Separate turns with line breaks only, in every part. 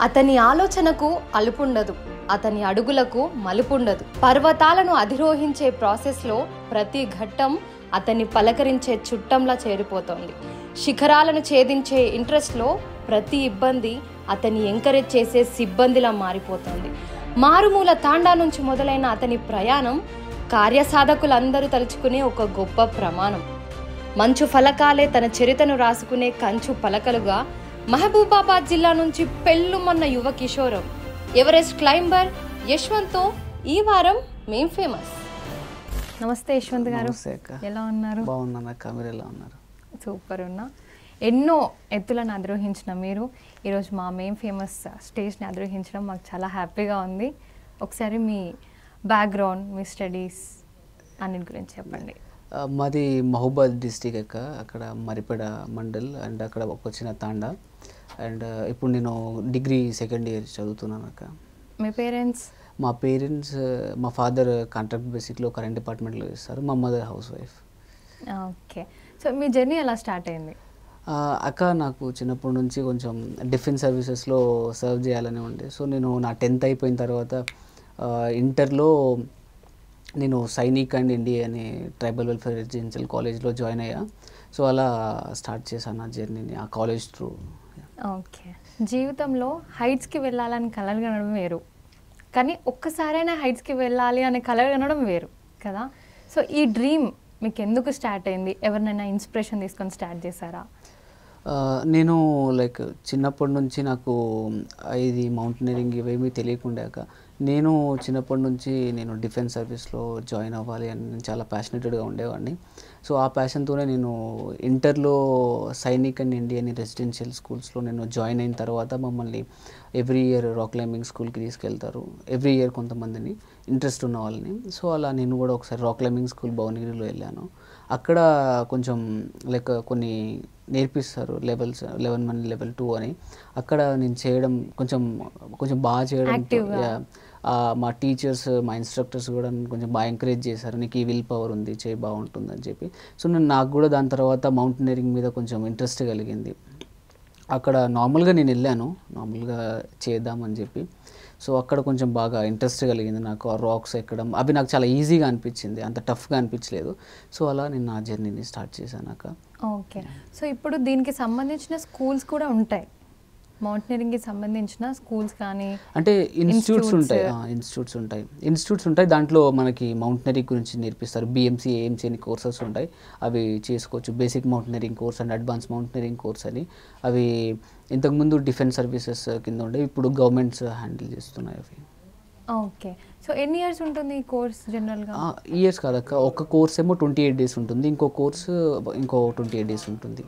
అతని ఆలోచనకు అలుపుండదు, అతని అడుగులకు మలుపుండదు. పర్వతాలను అధిరోహించే ప్రాసెస్లో ప్రతి ఘట్టం అతన్ని పలకరించే చుట్టంలా చేరిపోతోంది. శిఖరాలను ఛేదించే ఇంట్రెస్ట్లో ప్రతి ఇబ్బంది అతన్ని ఎంకరేజ్ చేసే సిబ్బందిలా మారిపోతోంది. మారుమూల తాండా నుంచి మొదలైన అతని ప్రయాణం కార్యసాధకులందరూ తలుచుకునే ఒక గొప్ప ప్రమాణం. మంచు ఫలకాలే తన చరితను రాసుకునే కంచు పలకలుగా మహబూబాబాద్ జిల్లా నుంచి పెళ్ళుమన్న యువ కిషోరం ఎవరెస్ట్ క్లైంబర్ యశ్వంత్తో ఈ వారం మేం ఫేమస్. నమస్తే యశ్వంత్ గారు, ఎలా ఉన్నారు?
బాగున్నాను. మీరు ఎలా ఉన్నారు?
సూపర్ ఉన్నా. ఎన్నో ఎత్తులను అధిరోహించిన మీరు ఈరోజు మా మేం ఫేమస్ స్టేజ్ని అధిరోహించడం మాకు చాలా హ్యాపీగా ఉంది. ఒకసారి మీ బ్యాక్గ్రౌండ్, మీ స్టడీస్ అన్నిటి గురించి చెప్పండి.
మాది మహబూబాద్ డిస్టిక్ అక్కడ మరిపేడ మండల్ అండ్ అక్కడ ఒక చిన్న తాండా. అండ్ ఇప్పుడు నేను డిగ్రీ సెకండ్ ఇయర్ చదువుతున్నాను అక్క.
మీ పేరెంట్స్?
మా పేరెంట్స్, మా ఫాదర్ కాంట్రాక్ట్ బేసిక్లో కరెంట్ డిపార్ట్మెంట్లో చేస్తారు, మా mother housewife.
Okay, so మీ జర్నీ ఎలా స్టార్ట్ అయింది?
అక్క నాకు చిన్నప్పటి నుంచి కొంచెం డిఫెన్స్ సర్వీసెస్లో సర్వ్ చేయాలని ఉండే. సో నేను నా 10th అయిపోయిన తర్వాత ఇంటర్లో నేను సైనిక్ అండ్ ఇండియా అనే ట్రైబల్ వెల్ఫేర్ రెసిడెన్షియల్ కాలేజ్లో జాయిన్ అయ్యా. సో అలా స్టార్ట్ చేశాను నా జర్నీని ఆ కాలేజ్ త్రూ.
ఓకే, జీవితంలో హైట్స్కి వెళ్ళాలని కలలు కనడం వేరు, కానీ ఒక్కసారైనా హైట్స్కి వెళ్ళాలి అనే కలలు కనడం వేరు కదా. సో ఈ డ్రీమ్ మీకు ఎందుకు స్టార్ట్ అయింది? ఎవరినైనా ఇన్స్పిరేషన్ తీసుకొని స్టార్ట్ చేశారా?
నేను లైక్ చిన్నప్పటి నుంచి నాకు ఇది మౌంటైనరింగ్ ఇవేమీ తెలియకుండాక నేను చిన్నప్పటి నుంచి నేను డిఫెన్స్ సర్వీస్లో జాయిన్ అవ్వాలి అని నేను చాలా ప్యాషనేటెడ్గా ఉండేవాడిని. సో ఆ ప్యాషన్తోనే నేను ఇంటర్లో సైనిక్ అండ్ ఇండియన్ రెసిడెన్షియల్ స్కూల్స్లో నేను జాయిన్ అయిన తర్వాత మమ్మల్ని ఎవ్రీ ఇయర్ రాక్ క్లైంబింగ్ స్కూల్కి తీసుకెళ్తారు, ఎవ్రీ ఇయర్ కొంతమందిని ఇంట్రెస్ట్ ఉన్న వాళ్ళని. సో అలా నేను కూడా ఒకసారి రాక్ క్లైంబింగ్ స్కూల్ భువనగిరిలో వెళ్ళాను. అక్కడ కొంచెం లైక్ కొన్ని నేర్పిస్తారు, లెవెల్స్ 11 మంది లెవెల్ 2 అని. అక్కడ నేను చేయడం కొంచెం బాగా చేయడం, మా టీచర్స్, మా ఇన్స్ట్రక్టర్స్ కూడా కొంచెం బాగా ఎంకరేజ్ చేశారు, నీకు ఈ విల్ పవర్ ఉంది, చేయి బాగుంటుంది అని చెప్పి. సో నాకు కూడా దాని తర్వాత మౌంటైనరింగ్ మీద కొంచెం ఇంట్రెస్ట్ కలిగింది. అక్కడ నార్మల్గా నేను వెళ్ళాను, నార్మల్గా చేద్దామని చెప్పి. సో అక్కడ కొంచెం బాగా ఇంట్రెస్ట్ కలిగింది నాకు. ఆ రాక్స్ ఎక్కడం అవి నాకు చాలా ఈజీగా అనిపించింది, అంత టఫ్గా అనిపించలేదు. సో అలా నేను నా జర్నీని స్టార్ట్ చేశాను అక్క.
ఓకే, సో ఇప్పుడు దీనికి సంబంధించిన స్కూల్స్ కూడా ఉంటాయి, మౌంటైనరింగ్కి సంబంధించిన స్కూల్స్ కానీ
అంటే ఇన్స్టిట్యూట్స్ ఉంటాయి. దాంట్లో మనకి మౌంటైనరింగ్ గురించి నేర్పిస్తారు. బిఎంసీ, ఏఎంసీ అని కోర్సెస్ ఉంటాయి, అవి చేసుకోవచ్చు. Basic mountaineering course and advance mountaineering course అని. అవి ఇంతకుముందు డిఫెన్స్ సర్వీసెస్ కింద ఉండే, ఇప్పుడు గవర్నమెంట్స్ హ్యాండిల్ చేస్తున్నాయి అవి.
ఓకే, సో ఎన్ని ఇయర్స్ ఉంటుంది ఈ కోర్స్ జనరల్గా?
ఇయర్స్ కాదక్క, ఒక కోర్స్ ఏమో 28 days ఉంటుంది, ఇంకో కోర్స్ ఇంకో 28 days ఉంటుంది.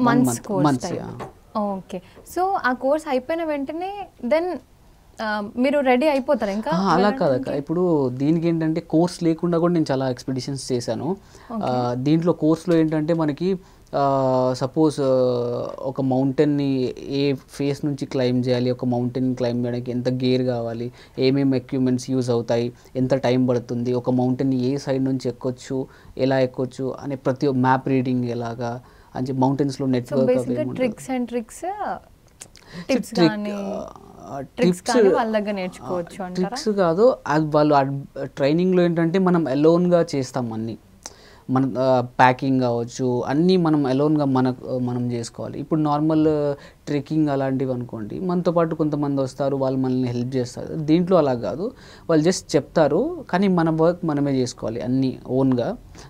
మంత్స్. ఓకే, సో ఆ కోర్స్ అయిపోయిన వెంటనే దెన్ మీరు రెడీ అయిపోతారు ఇంకా?
అలా కాదక్క, ఇప్పుడు దీనికి ఏంటంటే కోర్స్ లేకుండా కూడా నేను చాలా ఎక్స్పెడిషన్స్ చేశాను. దీంట్లో కోర్స్లో ఏంటంటే మనకి సపోజ్ ఒక మౌంటైన్ని ఏ ఫేస్ నుంచి క్లైమ్ చేయాలి, ఒక మౌంటైన్ క్లైమ్ చేయడానికి ఎంత గేర్ కావాలి, ఏమేమి ఎక్విప్మెంట్స్ యూజ్ అవుతాయి, ఎంత టైం పడుతుంది, ఒక మౌంటైన్ని ఏ సైడ్ నుంచి ఎక్కొచ్చు, ఎలా ఎక్కొచ్చు అనే ప్రతి మ్యాప్ రీడింగ్ ఎలాగా అని చెప్పి మౌంటైన్స్లో నెట్వర్క్
ట్రిక్స్ అండ్
ట్రిక్స్ కాదు, అది వాళ్ళు ట్రైనింగ్లో ఏంటంటే మనం అలోన్గా చేస్తాం అన్నీ. మన ప్యాకింగ్ కావచ్చు, అన్నీ మనం అలోన్గా మనం చేసుకోవాలి. ఇప్పుడు నార్మల్ ట్రెక్కింగ్ అలాంటివి అనుకోండి, మనతో పాటు కొంతమంది వస్తారు, వాళ్ళు మనల్ని హెల్ప్ చేస్తారు. దీంట్లో అలా కాదు, వాళ్ళు జస్ట్ చెప్తారు, కానీ మన వర్క్ మనమే చేసుకోవాలి అన్నీ ఓన్గా.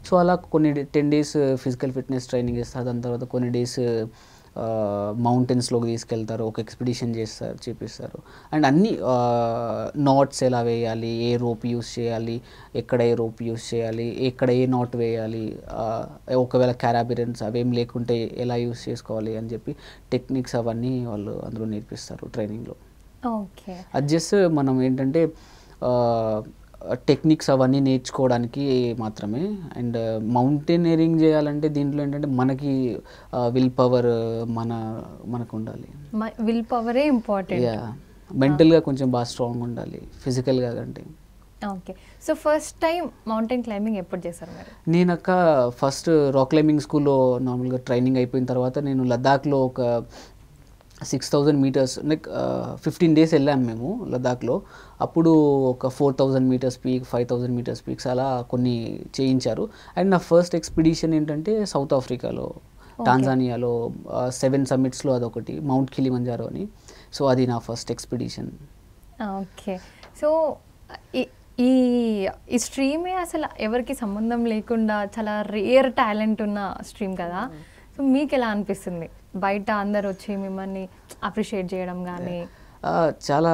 సో అలా కొన్ని 10 days ఫిజికల్ ఫిట్నెస్ ట్రైనింగ్ ఇస్తారు, దాని తర్వాత కొన్ని డేస్ మౌంటైన్స్లోకి తీసుకెళ్తారు, ఒక ఎక్స్పిడిషన్ చేపిస్తారు. అండ్ అన్నీ నాట్స్ ఎలా వేయాలి, ఏ రోప్ యూస్ చేయాలి, ఎక్కడ ఏ రోప్ యూస్ చేయాలి, ఎక్కడ ఏ నాట్ వేయాలి, ఒకవేళ క్యారాబిరన్స్ అవేం లేకుంటే ఎలా యూస్ చేసుకోవాలి అని చెప్పి టెక్నిక్స్ అవన్నీ వాళ్ళు అందులో నేర్పిస్తారు ట్రైనింగ్లో.
ఓకే,
అది జస్ట్ మనం ఏంటంటే టెక్నిక్స్ అవన్నీ నేర్చుకోవడానికి మాత్రమే. అండ్ మౌంటైనరింగ్ చేయాలంటే దీంట్లో ఏంటంటే మనకి విల్ పవర్ మనకు ఉండాలి.
విల్ పవరే ఇంపార్టెంట్.
మెంటల్గా కొంచెం బాగా స్ట్రాంగ్ ఉండాలి, ఫిజికల్గా కంటే.
Okay, so first time mountain climbing ఎప్పుడు చేశారు మీరు?
నేను ఫస్ట్ రాక్ క్లైంబింగ్ స్కూల్లో నార్మల్గా ట్రైనింగ్ అయిపోయిన తర్వాత నేను లద్దాఖ్లో ఒక 6000 మీటర్స్ లైక్ 15 డేస్ వెళ్ళాము మేము లదాఖ్లో. అప్పుడు ఒక 4000 మీటర్స్ పీక్, 5000 మీటర్స్ పీక్స్ అలా కొన్ని చేయించారు. అండ్ నా ఫస్ట్ ఎక్స్పిడిషన్ ఏంటంటే సౌత్ ఆఫ్రికాలో, టాంజానియాలో 7 సమ్మిట్స్లో అదొకటి, మౌంట్ కిలిమంజారో అని. సో అది నా ఫస్ట్ ఎక్స్పిడిషన్.
ఓకే. సో ఈ ఈ స్ట్రీమే అసలు ఎవరికి సంబంధం లేకుండా చాలా రేర్ టాలెంట్ ఉన్న స్ట్రీమ్ కదా. సో మీకు ఎలా అనిపిస్తుంది బయట అందరు వచ్చి మిమ్మల్ని అప్రిషియేట్ చేయడం కానీ?
చాలా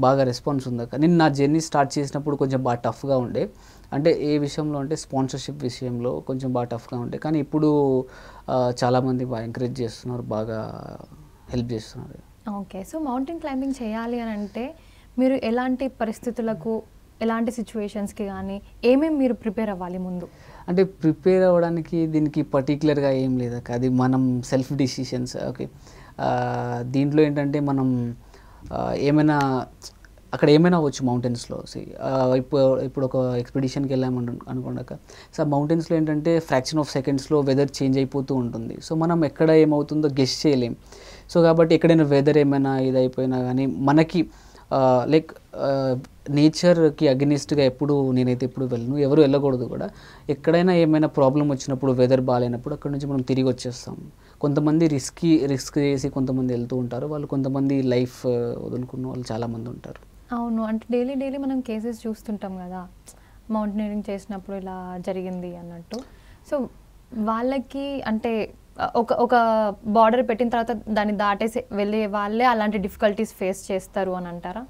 బాగా రెస్పాన్స్ ఉంది అక్క. నేను నా జర్నీ స్టార్ట్ చేసినప్పుడు కొంచెం బాగా టఫ్గా ఉండే, అంటే ఏ విషయంలో అంటే స్పాన్సర్షిప్ విషయంలో కొంచెం బాగా టఫ్గా ఉండే. కానీ ఇప్పుడు చాలామంది బాగా ఎంకరేజ్ చేస్తున్నారు, బాగా హెల్ప్ చేస్తున్నారు.
ఓకే. సో మౌంటైన్ క్లైంబింగ్ చేయాలి అని అంటే మీరు ఎలాంటి పరిస్థితులకు, ఎలాంటి సిచ్యువేషన్స్కి కానీ ఏమేమి మీరు ప్రిపేర్ అవ్వాలి ముందు?
అంటే ప్రిపేర్ అవ్వడానికి దీనికి పర్టికులర్గా ఏం లేదు అక్క, అది మనం సెల్ఫ్ డిసిషన్స్. ఓకే, దీంట్లో ఏంటంటే మనం ఏమైనా అక్కడ ఏమైనా అవ్వచ్చు మౌంటైన్స్లో. ఇప్పుడు ఒక ఎక్స్పెడిషన్కి వెళ్ళాము అనుకోండాక, సో ఆ మౌంటైన్స్లో ఏంటంటే ఫ్రాక్షన్ ఆఫ్ సెకండ్స్లో వెదర్ చేంజ్ అయిపోతూ ఉంటుంది. సో మనం ఎక్కడ ఏమవుతుందో గెస్ చేయలేం. సో కాబట్టి ఎక్కడైనా వెదర్ ఏమైనా ఇదైపోయినా కానీ మనకి లైక్ నేచర్కి అగెనిస్ట్గా నేనైతే ఎప్పుడు వెళ్ళను, ఎవరు వెళ్ళకూడదు కూడా. ఎక్కడైనా ఏమైనా ప్రాబ్లం వచ్చినప్పుడు, వెదర్ బాగాలేనప్పుడు అక్కడ నుంచి మనం తిరిగి వచ్చేస్తాం. కొంతమంది రిస్క్ చేసి కొంతమంది వెళ్తూ ఉంటారు, వాళ్ళు కొంతమంది లైఫ్ వదులుకున్న వాళ్ళు చాలామంది ఉంటారు.
అవును, అంటే డైలీ మనం కేసెస్ చూస్తుంటాం కదా, మౌంటైనరింగ్ చేసినప్పుడు ఇలా జరిగింది అన్నట్టు. సో వాళ్ళకి అంటే ఒక బార్డర్ పెట్టిన తర్వాత దాన్ని దాటేసి వెళ్ళే వాళ్ళే అలాంటి డిఫికల్టీస్ ఫేస్ చేస్తారు అని అంటారా?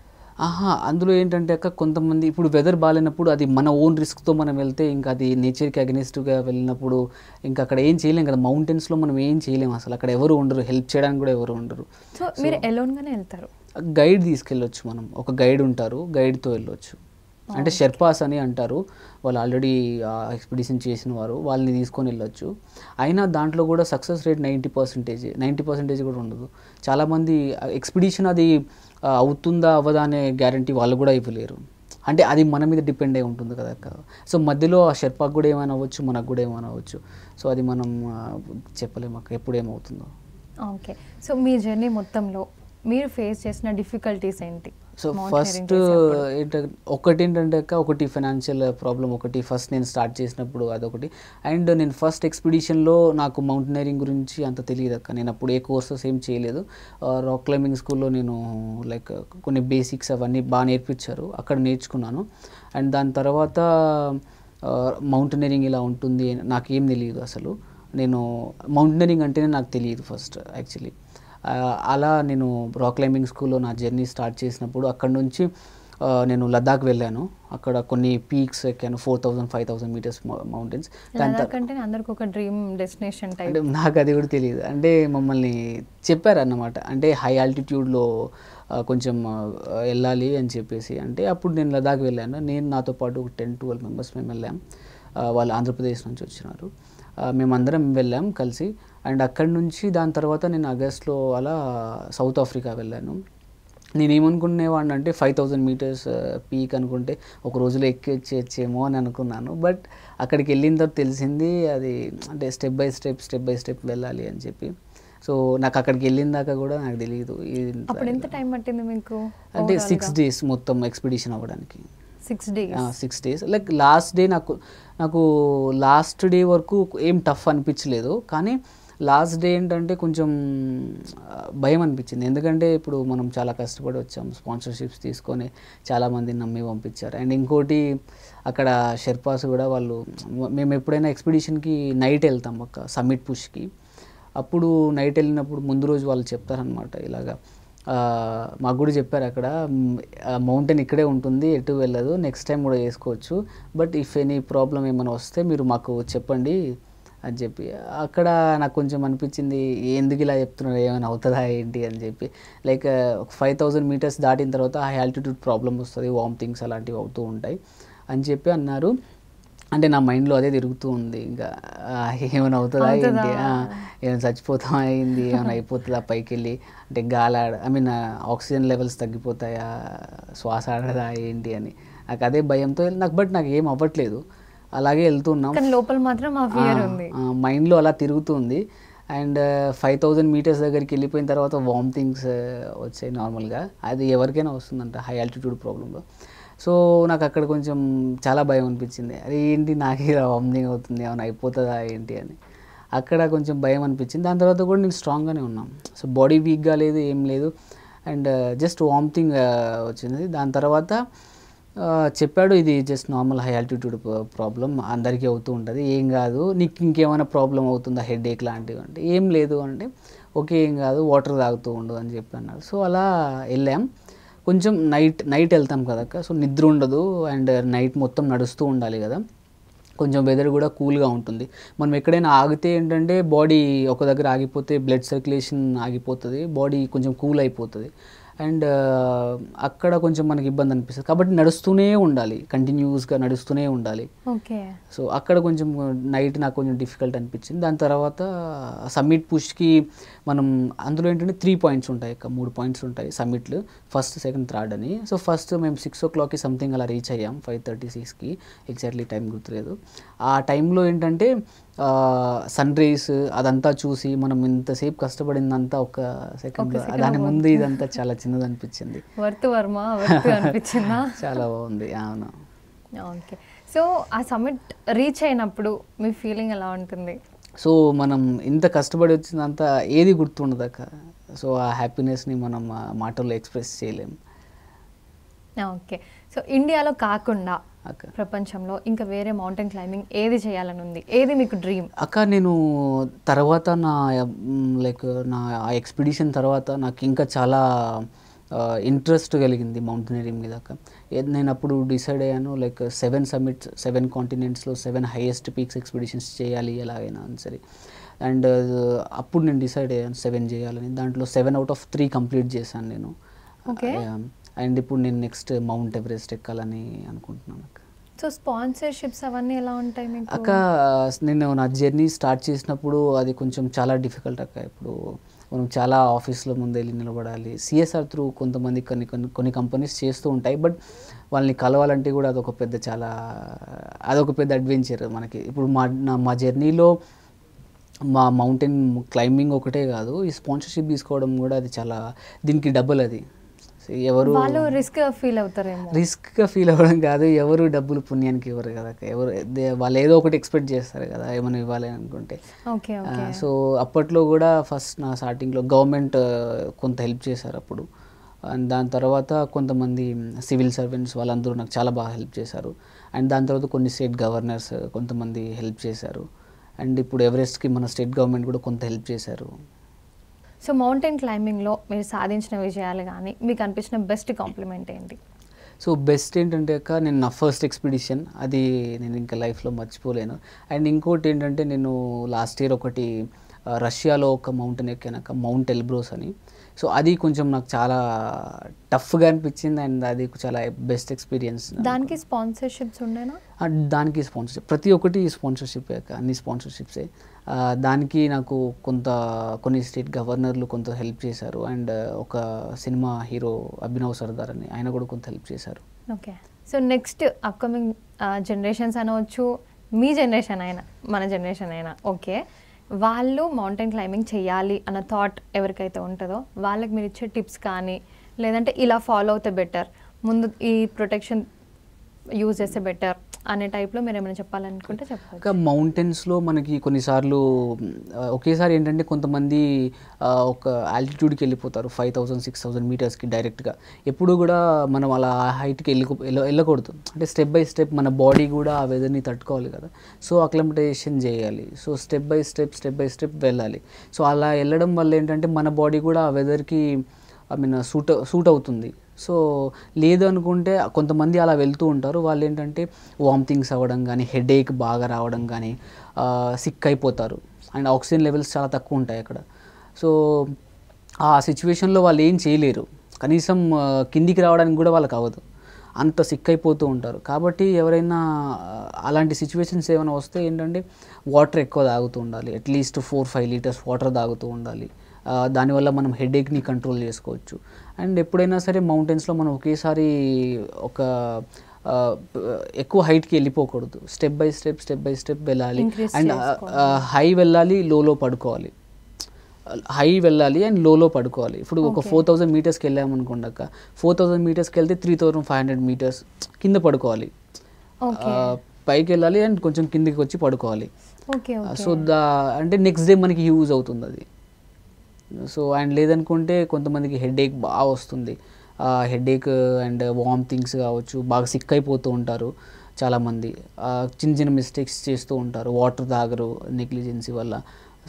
అందులో ఏంటంటే అక్క, కొంతమంది ఇప్పుడు వెదర్ బాగాలేనప్పుడు అది మన ఓన్ రిస్క్తో మనం వెళ్తే, ఇంకా అది నేచర్కి అగెనిస్ట్గా వెళ్ళినప్పుడు ఇంకా అక్కడ ఏం చేయలేం కదా. మౌంటైన్స్లో మనం ఏం చేయలేము అసలు, అక్కడ ఎవరు ఉండరు, హెల్ప్ చేయడానికి కూడా ఎవరు ఉండరు.
సో మీరు ఎలోన్గానే వెళ్తారు?
గైడ్ తీసుకెళ్ళొచ్చు, మనం ఒక గైడ్ ఉంటారు, గైడ్తో వెళ్ళొచ్చు. అంటే షెర్పాస్ అని అంటారు, వాళ్ళు ఆల్రెడీ ఎక్స్పెడిషన్ చేసిన వారు, వాళ్ళని తీసుకొని వెళ్ళొచ్చు. అయినా దాంట్లో కూడా సక్సెస్ రేట్ 90% కూడా ఉండదు. చాలామంది ఎక్స్పెడిషన్ అది అవుతుందా అవ్వదా అనే గ్యారంటీ వాళ్ళు కూడా ఇవ్వలేరు. అంటే అది మన మీద డిపెండ్ అయి ఉంటుంది కదా. సో మధ్యలో ఆ షెర్పాకు కూడా ఏమైనా అవ్వచ్చు, మనకు కూడా ఏమైనా అవ్వచ్చు. సో అది మనం చెప్పలేము అక్క ఎప్పుడు ఏమవుతుందో.
ఓకే. సో మీ జర్నీ మొత్తంలో మీరు ఫేస్ చేసిన డిఫికల్టీస్ ఏంటి?
సో ఫస్ట్ ఏంటంటే అక్క, ఒకటి ఫైనాన్షియల్ ప్రాబ్లం ఒకటి ఫస్ట్ నేను స్టార్ట్ చేసినప్పుడు అదొకటి. అండ్ నేను ఫస్ట్ ఎక్స్పెడిషన్లో నాకు మౌంటైనరింగ్ గురించి అంత తెలియదు అక్క. నేను అప్పుడు ఏ కోర్సెస్ ఏం చేయలేదు. రాక్ క్లైంబింగ్ స్కూల్లో నేను లైక్ కొన్ని బేసిక్స్ అవన్నీ బాగా నేర్పించారు, అక్కడ నేర్చుకున్నాను. అండ్ దాని తర్వాత మౌంటైనరింగ్ ఇలా ఉంటుంది నాకేం తెలియదు అసలు. నేను మౌంటైనరింగ్ అంటేనే నాకు తెలియదు ఫస్ట్ యాక్చువల్లీ. అలా నేను రాక్ క్లైంబింగ్ స్కూల్లో నా జర్నీ స్టార్ట్ చేసినప్పుడు అక్కడ నుంచి నేను లదాఖ్ వెళ్ళాను. అక్కడ కొన్ని పీక్స్ ఎక్కాను, 4000, 5000 మీటర్స్ మౌంటైన్స్.
అంటే అందరికి ఒక డ్రీమ్ డెస్టినేషన్ టైప్.
అంటే నాకు అది కూడా తెలియదు, అంటే మమ్మల్ని చెప్పారన్నమాట, అంటే హై ఆల్టిట్యూడ్లో కొంచెం వెళ్ళాలి అని చెప్పేసి. అంటే అప్పుడు నేను లదాఖ్ వెళ్ళాను. నేను నాతో పాటు 10-12 మెంబర్స్ మేము వెళ్ళాం. వాళ్ళు ఆంధ్రప్రదేశ్ నుంచి వచ్చినారు. మేమందరం వెళ్ళాం కలిసి. అండ్ అక్కడి నుంచి దాని తర్వాత నేను ఆగస్ట్లో అలా సౌత్ ఆఫ్రికా వెళ్ళాను. నేనేమనుకునేవాడిని అంటే 5000 మీటర్స్ పీక్ అనుకుంటే ఒక రోజులో ఎక్కేమో అని అనుకున్నాను. బట్ అక్కడికి వెళ్ళిన తర్వాత తెలిసింది అది అంటే స్టెప్ బై స్టెప్ వెళ్ళాలి అని చెప్పి. సో నాకు అక్కడికి వెళ్ళిన దాకా కూడా నాకు తెలియదు.
అప్పుడు ఎంత టైం పట్టింది మీకు?
అంటే 6 days మొత్తం ఎక్స్పెడిషన్ అవ్వడానికి.
6
days లైక్ లాస్ట్ డే నాకు లాస్ట్ డే వరకు ఏం టఫ్ అనిపించలేదు. కానీ లాస్ట్ డే ఏంటంటే కొంచెం భయం అనిపించింది. ఎందుకంటే ఇప్పుడు మనం చాలా కష్టపడి వచ్చాం, స్పాన్సర్షిప్స్ తీసుకొని చాలామందిని నమ్మి పంపించారు. అండ్ ఇంకోటి అక్కడ షెర్పాస్ కూడా వాళ్ళు, మేము ఎప్పుడైనా ఎక్స్పెడిషన్కి నైట్ వెళ్తాం అక్క సమ్మిట్ పుష్కి. అప్పుడు నైట్ వెళ్ళినప్పుడు ముందు రోజు వాళ్ళు చెప్తారనమాట, ఇలాగా మాకు కూడా చెప్పారు అక్కడ మౌంటైన్ ఇక్కడే ఉంటుంది, ఎటు వెళ్ళదు, నెక్స్ట్ టైం కూడా చేసుకోవచ్చు, బట్ ఇఫ్ ఎనీ ప్రాబ్లం ఏమైనా వస్తే మీరు మాకు చెప్పండి అని చెప్పి. అక్కడ నాకు కొంచెం అనిపించింది, ఎందుకు ఇలా చెప్తున్నారు, ఏమైనా అవుతుందా ఏంటి అని చెప్పి. లైక్ 5000 మీటర్స్ దాటిన తర్వాత హై ఆల్టిట్యూడ్ ప్రాబ్లమ్ వస్తుంది, వామిటింగ్స్ అలాంటివి అవుతూ ఉంటాయి అని చెప్పి అన్నారు. అంటే నా మైండ్లో అదే తిరుగుతూ ఉంది, ఇంకా ఏమైనా అవుతుందా ఏంటి, ఏమైనా చచ్చిపోతాం అయింది, ఏమైనా అయిపోతుందా పైకి వెళ్ళి, అంటే ఆక్సిజన్ లెవెల్స్ తగ్గిపోతాయా, శ్వాస ఆడదా ఏంటి అని నాకు అదే భయంతో బట్ నాకు ఏం అవ్వట్లేదు, అలాగే వెళ్తున్నాం.
లోపల మాత్రం ఆ ఫియర్ ఉంది,
మైండ్లో అలా తిరుగుతుంది. అండ్ 5000 మీటర్స్ దగ్గరికి వెళ్ళిపోయిన తర్వాత వామిటింగ్స్ వచ్చాయి నార్మల్గా. అది ఎవరికైనా వస్తుందంట హై ఆల్టిట్యూడ్ ప్రాబ్లంలో. సో నాకు అక్కడ కొంచెం చాలా భయం అనిపించింది. అరే ఏంటి నాకే ఇలా వామిటింగ్ అవుతుంది, ఏమైనా అయిపోతుందా ఏంటి అని అక్కడ కొంచెం భయం అనిపించింది. దాని తర్వాత కూడా నేను స్ట్రాంగ్గానే ఉన్నాను. సో బాడీ వీక్గా లేదు, ఏం లేదు. అండ్ జస్ట్ వామిటింగ్ వచ్చింది. దాని తర్వాత చెప్పాడు, ఇది just normal high altitude problem, అందరికీ అవుతూ ఉంటుంది, ఏం కాదు, నీకు ఇంకేమైనా ప్రాబ్లం అవుతుందా, హెడ్ ఏక్ లాంటివి అంటే ఏం లేదు అంటే ఓకే ఏం కాదు, వాటర్ తాగుతూ ఉండు అని చెప్పి అన్నారు. సో అలా వెళ్ళాం. కొంచెం నైట్ వెళ్తాం కదా, సో నిద్ర ఉండదు అండ్ నైట్ మొత్తం నడుస్తూ ఉండాలి కదా, కొంచెం వెదర్ కూడా కూల్గా ఉంటుంది. మనం ఎక్కడైనా ఆగితే ఏంటంటే బాడీ ఒక దగ్గర ఆగిపోతే బ్లడ్ సర్క్యులేషన్ ఆగిపోతుంది, బాడీ కొంచెం కూల్ అయిపోతుంది. అండ్ అక్కడ కొంచెం మనకి ఇబ్బంది అనిపిస్తుంది. కాబట్టి నడుస్తూనే ఉండాలి, కంటిన్యూస్గా నడుస్తూనే ఉండాలి.
ఓకే.
సో అక్కడ కొంచెం నైట్ నాకు కొంచెం డిఫికల్ట్ అనిపించింది. దాని తర్వాత సమ్మిట్ పుష్కి మనం అందులో ఏంటంటే 3 పాయింట్స్ ఉంటాయి, 3 పాయింట్స్ ఉంటాయి సమ్మిట్లు, ఫస్ట్ సెకండ్ థర్డ్ అని. సో ఫస్ట్ మేము 6 o'clockకి సంథింగ్ అలా రీచ్ అయ్యాం, 5:36కి ఎగ్జాక్ట్లీ టైం గుర్తులేదు. ఆ టైంలో ఏంటంటే సన్ రైజ్ అదంతా చూసి మనం ఇంతసేపు కష్టపడిందంతా ఒక సెకండ్, దాని ముందు ఇదంతా చాలా చిన్నది అనిపించింది.
అనిపించిందా?
చాలా బాగుంది. అవును.
ఓకే. సో ఆ సమ్మిట్ రీచ్ అయినప్పుడు మీ ఫీలింగ్ ఎలా ఉంటుంది?
సో మనం ఇంత కష్టపడి వచ్చిందంతా ఏది గుర్తుండదు అక్క. సో ఆ హ్యాపీనెస్ని మనం మాటల్లో ఎక్స్ప్రెస్ చేయలేము.
ఓకే. సో ఇండియాలో కాకుండా ప్రపంచంలో ఇంకా వేరే మౌంటైన్ క్లైంబింగ్ ఏది చేయాలని ఉంది? ఏది మీకు డ్రీమ్?
అక్క నేను తర్వాత నా ఎక్స్పిడిషన్ తర్వాత నాకు ఇంకా చాలా ఇంట్రెస్ట్ కలిగింది మౌంటైనరింగ్ మీద. నేను అప్పుడు డిసైడ్ అయ్యాను 7 సమ్మిట్స్, 7 కాంటినెంట్స్లో 7 హైయెస్ట్ పీక్స్ ఎక్స్పిడిషన్స్ చేయాలి ఎలాగైనా అని సరే. అండ్ అప్పుడు నేను డిసైడ్ అయ్యాను 7 చేయాలని. దాంట్లో 7 out of 3 కంప్లీట్ చేశాను నేను.
ఓకే.
అండ్ ఇప్పుడు నేను నెక్స్ట్ మౌంట్ ఎవరెస్ట్ ఎక్కాలని అనుకుంటున్నాను అక్క.
సో స్పాన్సర్షిప్స్ అవన్నీ ఎలా ఉంటాయి మీకు?
అక్క నేను నా జర్నీ స్టార్ట్ చేసినప్పుడు అది కొంచెం చాలా డిఫికల్ట్ అక్క. ఇప్పుడు మనం చాలా ఆఫీస్లో ముందు వెళ్ళి నిలబడాలి. సిఎస్ఆర్ త్రూ కొంతమంది కొన్ని కంపెనీస్ చేస్తూ ఉంటాయి, బట్ వాళ్ళని కలవాలంటే కూడా అదొక పెద్ద అడ్వెంచర్ మనకి. ఇప్పుడు మా జర్నీలో మా మౌంటైన్ క్లైంబింగ్ ఒకటే కాదు, ఈ స్పాన్సర్షిప్ తీసుకోవడం కూడా అది చాలా, దీనికి డబుల్ అది. ఎవరు
రిస్క్గా ఫీల్
అవ్వడం కాదు, ఎవరు డబ్బులు పుణ్యానికి ఇవ్వరు కదా, వాళ్ళు ఏదో ఒకటి ఎక్స్పెక్ట్ చేస్తారు కదా ఏమైనా ఇవ్వాలి అనుకుంటే. సో అప్పట్లో కూడా ఫస్ట్ నా స్టార్టింగ్లో గవర్నమెంట్ కొంత హెల్ప్ చేశారు అప్పుడు. అండ్ దాని తర్వాత కొంతమంది సివిల్ సర్వెంట్స్ వాళ్ళందరూ నాకు చాలా బాగా హెల్ప్ చేశారు. అండ్ దాని తర్వాత కొన్ని స్టేట్ గవర్నర్స్ కొంతమంది హెల్ప్ చేశారు. అండ్ ఇప్పుడు ఎవరెస్ట్కి మన స్టేట్ గవర్నమెంట్ కూడా కొంత హెల్ప్ చేశారు.
సో మౌంటైన్ క్లైంబింగ్లో మీరు సాధించిన విజయాలు కానీ మీకు అనిపించిన బెస్ట్ కాంప్లిమెంట్ ఏంటి?
సో బెస్ట్ ఏంటంటే అక్క, నేను నా ఫస్ట్ ఎక్స్పిడిషన్, అది నేను ఇంకా లైఫ్లో మర్చిపోలేను. అండ్ ఇంకోటి ఏంటంటే నేను లాస్ట్ ఇయర్ ఒకటి రష్యాలో ఒక మౌంటైన్ ఎక్కానక్క, మౌంట్ ఎల్బ్రోస్ అని. సో అది కొంచెం నాకు చాలా టఫ్గా అనిపించింది అండ్ అది చాలా బెస్ట్ ఎక్స్పీరియన్స్.
దానికి స్పాన్సర్షిప్స్ ఉండేనా?
దానికి స్పాన్సర్షిప్, ప్రతి ఒక్కటి స్పాన్సర్షిప్, అన్ని స్పాన్సర్షిప్సే. దానికి నాకు కొన్ని స్టేట్ గవర్నర్లు కొంత హెల్ప్ చేశారు. అండ్ ఒక సినిమా హీరో అభినవ్ సర్దార్ అని, ఆయన కూడా కొంత హెల్ప్ చేశారు.
Okay. So next upcoming generations అనవచ్చు, మీ జనరేషన్ అయినా మన జనరేషన్ అయినా ఓకే, వాళ్ళు మౌంటైన్ క్లైంబింగ్ చేయాలి అన్న థాట్ ఎవరికైతే ఉంటుందో వాళ్ళకి మీరు ఇచ్చే టిప్స్ కానీ, లేదంటే ఇలా ఫాలో అవుతే బెటర్, ముందు ఈ ప్రొటెక్షన్ యూజ్ చేస్తే బెటర్ అనే టైప్లో మీరు ఏమైనా చెప్పాలనుకుంటే చెప్పాలి.
ఇంకా మౌంటైన్స్లో మనకి కొన్నిసార్లు ఒకేసారి ఏంటంటే కొంతమంది ఒక ఆల్టిట్యూడ్కి వెళ్ళిపోతారు 5000, 6000 మీటర్స్కి డైరెక్ట్గా. ఎప్పుడు కూడా మనం అలా హైట్కి వెళ్ళకూడదు. అంటే స్టెప్ బై స్టెప్ మన బాడీ కూడా ఆ వెదర్ని తట్టుకోవాలి కదా. సో అక్లమటైజేషన్ చేయాలి. సో స్టెప్ బై స్టెప్ వెళ్ళాలి. సో అలా వెళ్ళడం వల్ల ఏంటంటే మన బాడీ కూడా ఆ వెదర్కి సూట్ అవుతుంది. సో లేదు అనుకుంటే కొంతమంది అలా వెళ్తూ ఉంటారు, వాళ్ళు ఏంటంటే వామిటింగ్స్ అవ్వడం కానీ, హెడేక్ బాగా రావడం కానీ, సిక్ అయిపోతారు. అండ్ ఆక్సిజన్ లెవెల్స్ చాలా తక్కువ ఉంటాయి అక్కడ. సో ఆ సిచ్యువేషన్లో వాళ్ళు ఏం చేయలేరు, కనీసం కిందికి రావడానికి కూడా వాళ్ళకి అవ్వదు, అంత సిక్ అయిపోతూ ఉంటారు. కాబట్టి ఎవరైనా అలాంటి సిచ్యువేషన్స్ ఏమైనా వస్తే ఏంటంటే వాటర్ ఎక్కువ తాగుతూ ఉండాలి, అట్లీస్ట్ 4-5 లీటర్స్ వాటర్ తాగుతూ ఉండాలి. దానివల్ల మనం హెడేక్ని కంట్రోల్ చేసుకోవచ్చు. అండ్ ఎప్పుడైనా సరే మౌంటైన్స్లో మనం ఒకేసారి ఎక్కువ హైట్కి వెళ్ళిపోకూడదు, స్టెప్ బై స్టెప్ వెళ్ళాలి. అండ్ హై వెళ్ళాలి, లోలో పడుకోవాలి. హై వెళ్ళాలి అండ్ లోలో పడుకోవాలి. ఇప్పుడు ఒక 4000 మీటర్స్కి వెళ్ళామనుకోండి అక్క, 4000 మీటర్స్కి వెళ్తే 3500 మీటర్స్ కింద పడుకోవాలి. పైకి వెళ్ళాలి అండ్ కొంచెం కిందికి వచ్చి పడుకోవాలి. సో అంటే నెక్స్ట్ డే మనకి యూజ్ అవుతుంది అది. సో అండ్ లేదనుకుంటే కొంతమందికి హెడేక్ బాగా వస్తుంది. హెడేక్ అండ్ వామిటింగ్స్ కావచ్చు, బాగా సిక్ అయిపోతూ ఉంటారు చాలామంది. చిన్న చిన్న మిస్టేక్స్ చేస్తూ ఉంటారు, వాటర్ తాగరు నెగ్లిజెన్సీ వల్ల.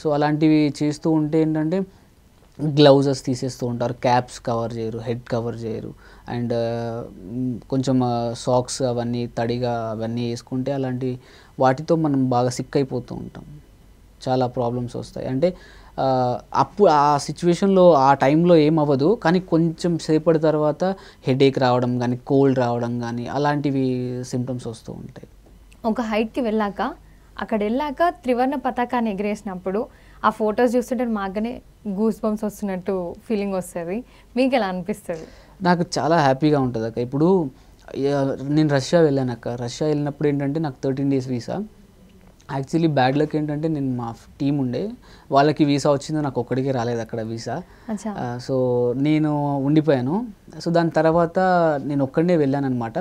సో అలాంటివి చేస్తూ ఉంటే ఏంటంటే గ్లౌజెస్ తీసేస్తూ ఉంటారు, క్యాప్స్ కవర్ చేయరు, హెడ్ కవర్ చేయరు, అండ్ కొంచెం సాక్స్ అవన్నీ తడిగా అవన్నీ వేసుకుంటే అలాంటి వాటితో మనం బాగా సిక్ అయిపోతూ ఉంటాం. చాలా ప్రాబ్లమ్స్ వస్తాయి. అంటే అప్పుడు ఆ సిచ్యువేషన్లో ఆ టైంలో ఏమవ్వదు, కానీ కొంచెం సేపటి తర్వాత హెడేక్ రావడం కానీ, కోల్డ్ రావడం కానీ అలాంటివి సిమ్టమ్స్ వస్తూ ఉంటాయి.
ఒక హైట్కి వెళ్ళాక, అక్కడ వెళ్ళాక త్రివర్ణ పతాకాన్ని ఎగిరేసినప్పుడు ఆ ఫొటోస్ చూస్తుంటే మాకనే గూస్ బంప్స్ వస్తున్నట్టు ఫీలింగ్ వస్తుంది. మీకు ఎలా అనిపిస్తుంది?
నాకు చాలా హ్యాపీగా ఉంటుంది అక్క. ఇప్పుడు నేను రష్యా వెళ్ళాను అక్క. రష్యా వెళ్ళినప్పుడు ఏంటంటే నాకు 13 days visa. Actually bad luck ఏంటంటే నేను మా టీం ఉండే వాళ్ళకి వీసా వచ్చిందో నాకు ఒక్కడికే రాలేదు అక్కడ వీసా. సో నేను ఉండిపోయాను. సో దాని తర్వాత నేను ఒక్కడనే వెళ్ళాను అనమాట.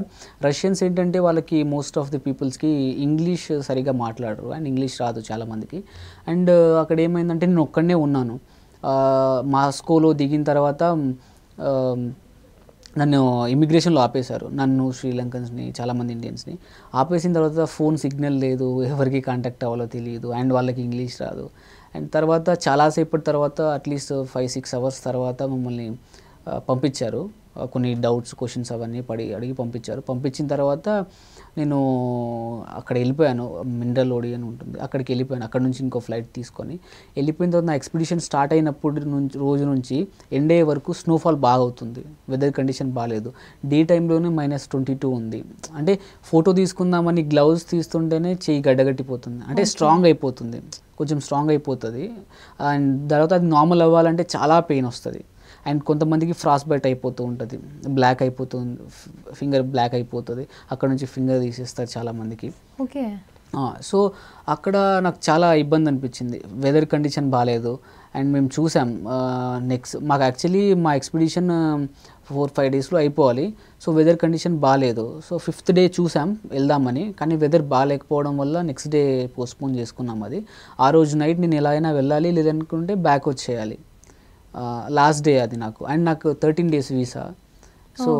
రష్యన్స్ ఏంటంటే వాళ్ళకి మోస్ట్ ఆఫ్ ది పీపుల్స్కి ఇంగ్లీష్ సరిగా మాట్లాడరు అండ్ ఇంగ్లీష్ రాదు చాలామందికి. అండ్ అక్కడ ఏమైందంటే నేను ఒక్కడనే ఉన్నాను. మాస్కోలో దిగిన తర్వాత నన్ను ఇమిగ్రేషన్లో ఆపేశారు, నన్ను, శ్రీలంకన్స్ని, చాలామంది ఇండియన్స్ని. ఆపేసిన తర్వాత ఫోన్ సిగ్నల్ లేదు, ఎవరికి కాంటాక్ట్ అవ్వాలో తెలియదు అండ్ వాళ్ళకి ఇంగ్లీష్ రాదు. అండ్ తర్వాత చాలాసేపటి తర్వాత అట్లీస్ట్ 5-6 hours తర్వాత మమ్మల్ని పంపించారు. కొన్ని డౌట్స్, క్వశ్చన్స్ అవన్నీ అడిగి పంపించారు. పంపించిన తర్వాత నేను అక్కడ వెళ్ళిపోయాను. మినరల్ ఓడి అని ఉంటుంది, అక్కడికి వెళ్ళిపోయాను. అక్కడ నుంచి ఇంకో ఫ్లైట్ తీసుకొని వెళ్ళిపోయిన తర్వాత నా ఎక్స్పిడిషన్ స్టార్ట్ అయినప్పుడు రోజు నుంచి ఎండ్ అయ్యే వరకు స్నోఫాల్ బాగా అవుతుంది. వెదర్ కండిషన్ బాగాలేదు. డే టైంలోనే -22 ఉంది. అంటే ఫోటో తీసుకుందామని గ్లౌజ్ తీస్తుంటేనే చెయ్యి గడ్డగట్టిపోతుంది. అంటే స్ట్రాంగ్ అయిపోతుంది, కొంచెం స్ట్రాంగ్ అయిపోతుంది. అండ్ తర్వాత అది నార్మల్ అవ్వాలంటే చాలా పెయిన్ వస్తుంది. అండ్ కొంతమందికి ఫ్రాస్ట్ బైట్ అయిపోతూ ఉంటుంది, బ్లాక్ అయిపోతుంది, ఫింగర్ బ్లాక్ అయిపోతుంది, అక్కడ నుంచి ఫింగర్ తీసేస్తారు చాలామందికి.
ఓకే.
సో అక్కడ నాకు చాలా ఇబ్బంది అనిపించింది. వెదర్ కండిషన్ బాగాలేదు. అండ్ మేము చూసాం మాకు యాక్చువల్లీ మా ఎక్స్పిడిషన్ 4-5 daysలో అయిపోవాలి. సో వెదర్ కండిషన్ బాగాలేదు. సో 5th day చూసాం వెళ్దామని, కానీ వెదర్ బాగాలేకపోవడం వల్ల నెక్స్ట్ డే పోస్ట్పోన్ చేసుకున్నాం అది. ఆ రోజు నైట్ నేను ఎలా అయినా వెళ్ళాలి, లేదనుకుంటే బ్యాక్ వచ్చేయాలి. లాస్ట్ డే అది నాకు. అండ్ నాకు 13 days వీసా. సో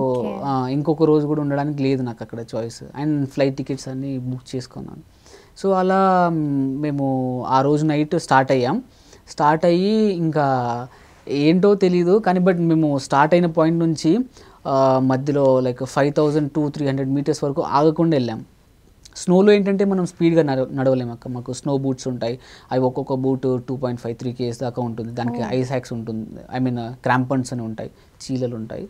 ఇంకొక రోజు కూడా ఉండడానికి లేదు నాకు అక్కడ చాయిస్. అండ్ ఫ్లైట్ టికెట్స్ అన్నీ బుక్ చేసుకున్నాను. సో అలా మేము ఆ రోజు నైట్ స్టార్ట్ అయ్యాం. స్టార్ట్ అయ్యి ఇంకా ఏంటో తెలీదు, కానీ బట్ మేము స్టార్ట్ అయిన పాయింట్ నుంచి మధ్యలో లైక్ 5000 to 300 meters వరకు ఆగకుండా వెళ్ళాం. స్నోలో ఏంటంటే మనం స్పీడ్గా నడవలేము అక్క. మాకు స్నో బూట్స్ ఉంటాయి, అవి ఒక్కొక్క బూట్ 2.5-3 kgs దాకా ఉంటుంది. దానికి ఐస్ హ్యాక్స్ ఉంటుంది, ఐ మీన్ క్రాంపన్స్ అని ఉంటాయి, చీలలు ఉంటాయి.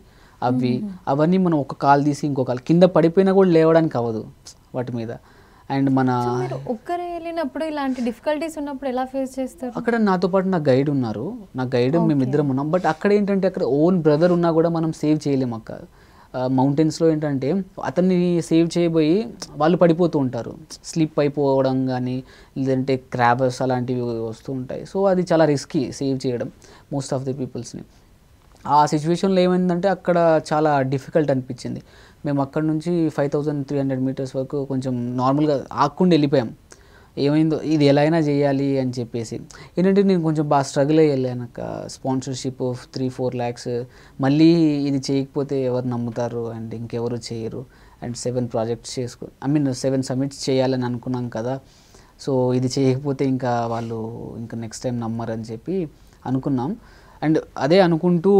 అవన్నీ మనం ఒక కాలు తీసి ఇంకో కాలు కింద పడిపోయినా కూడా లేవడానికి అవ్వదు వాటి మీద. అండ్
ఒక్కరే వెళ్ళినప్పుడు ఇలాంటి డిఫికల్టీస్ ఉన్నప్పుడు ఎలా ఫేస్ చేస్తారు?
అక్కడ నాతో పాటు నా గైడ్ ఉన్నారు, నా గైడ్ మేమిద్దరం ఉన్నాం. బట్ అక్కడ ఏంటంటే అక్కడ ఓన్ బ్రదర్ ఉన్నా కూడా మనం సేవ్ చేయలేము అక్క. మౌంటైన్స్లో ఏంటంటే అతన్ని సేవ్ చేయబోయి వాళ్ళు పడిపోతూ ఉంటారు, స్లిప్ అయిపోవడం కానీ, లేదంటే క్రాబర్స్ అలాంటివి వస్తూ ఉంటాయి. సో అది చాలా రిస్కీ సేవ్ చేయడం మోస్ట్ ఆఫ్ ది పీపుల్స్ని. ఆ సిచ్యువేషన్లో ఏమైందంటే అక్కడ చాలా డిఫికల్ట్ అనిపించింది. మేము అక్కడ నుంచి 5300 meters వరకు కొంచెం నార్మల్గా ఆకుండా వెళ్ళిపోయాం. ఏమైందో ఇది ఎలా అయినా చేయాలి అని చెప్పేసి. ఏంటంటే నేను కొంచెం బాగా స్ట్రగుల్ అయ్యి వెళ్ళాను అక్క. స్పాన్సర్షిప్ 3-4 lakhs, మళ్ళీ ఇది చేయకపోతే ఎవరు నమ్ముతారు అండ్ ఇంకెవరు చేయరు. అండ్ 7 projects 7 summits చేయాలని అనుకున్నాం కదా. సో ఇది చేయకపోతే ఇంకా వాళ్ళు ఇంకా నెక్స్ట్ టైం నమ్మరని చెప్పి అనుకున్నాం. అండ్ అదే అనుకుంటూ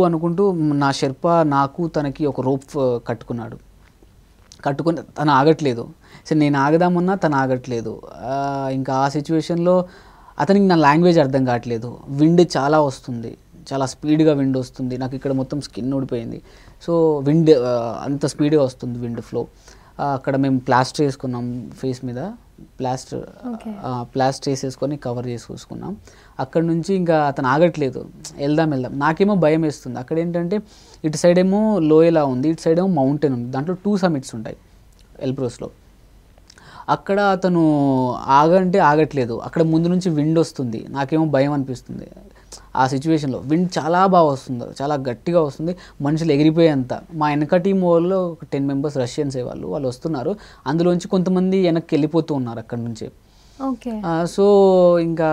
నా షెర్పా నాకు తనకి ఒక రోప్ కట్టుకుని తను ఆగట్లేదు. సో నేను ఆగదామన్నా తను ఆగట్లేదు. ఇంకా ఆ సిచ్యువేషన్లో అతనికి నా లాంగ్వేజ్ అర్థం కావట్లేదు. విండ్ చాలా వస్తుంది, చాలా స్పీడ్గా విండ్ వస్తుంది. నాకు ఇక్కడ మొత్తం స్కిన్ ఊడిపోయింది. సో విండ్ అంత స్పీడ్గా వస్తుంది, విండ్ ఫ్లో. అక్కడ మేము ప్లాస్టర్ వేసుకున్నాం ఫేస్ మీద, ప్లాస్టర్ వేసేసుకొని కవర్ చేసుకున్నాం. అక్కడ నుంచి ఇంకా అతను ఆగట్లేదు, వెళ్దాం. నాకేమో భయం వేస్తుంది. అక్కడ ఏంటంటే ఇటు సైడ్ ఏమో లోయలా ఉంది, ఇటు సైడ్ ఏమో మౌంటైన్ ఉంది. దాంట్లో 2 summits ఉంటాయి ఎల్బ్రోస్లో. అక్కడ అతను ఆగట్లేదు. అక్కడ ముందు నుంచి విండ్ వస్తుంది, నాకేమో భయం అనిపిస్తుంది. ఆ సిచ్యువేషన్లో విండ్ చాలా బాగా వస్తుంది, చాలా గట్టిగా వస్తుంది, మనుషులు ఎగిరిపోయేంత. మా వెనక టీం వాళ్ళు ఒక 10 మెంబర్స్ రష్యన్సే వాళ్ళు వస్తున్నారు, అందులోంచి కొంతమంది వెనక్కి వెళ్ళిపోతూ ఉన్నారు అక్కడ నుంచి.
ఓకే.
సో ఇంకా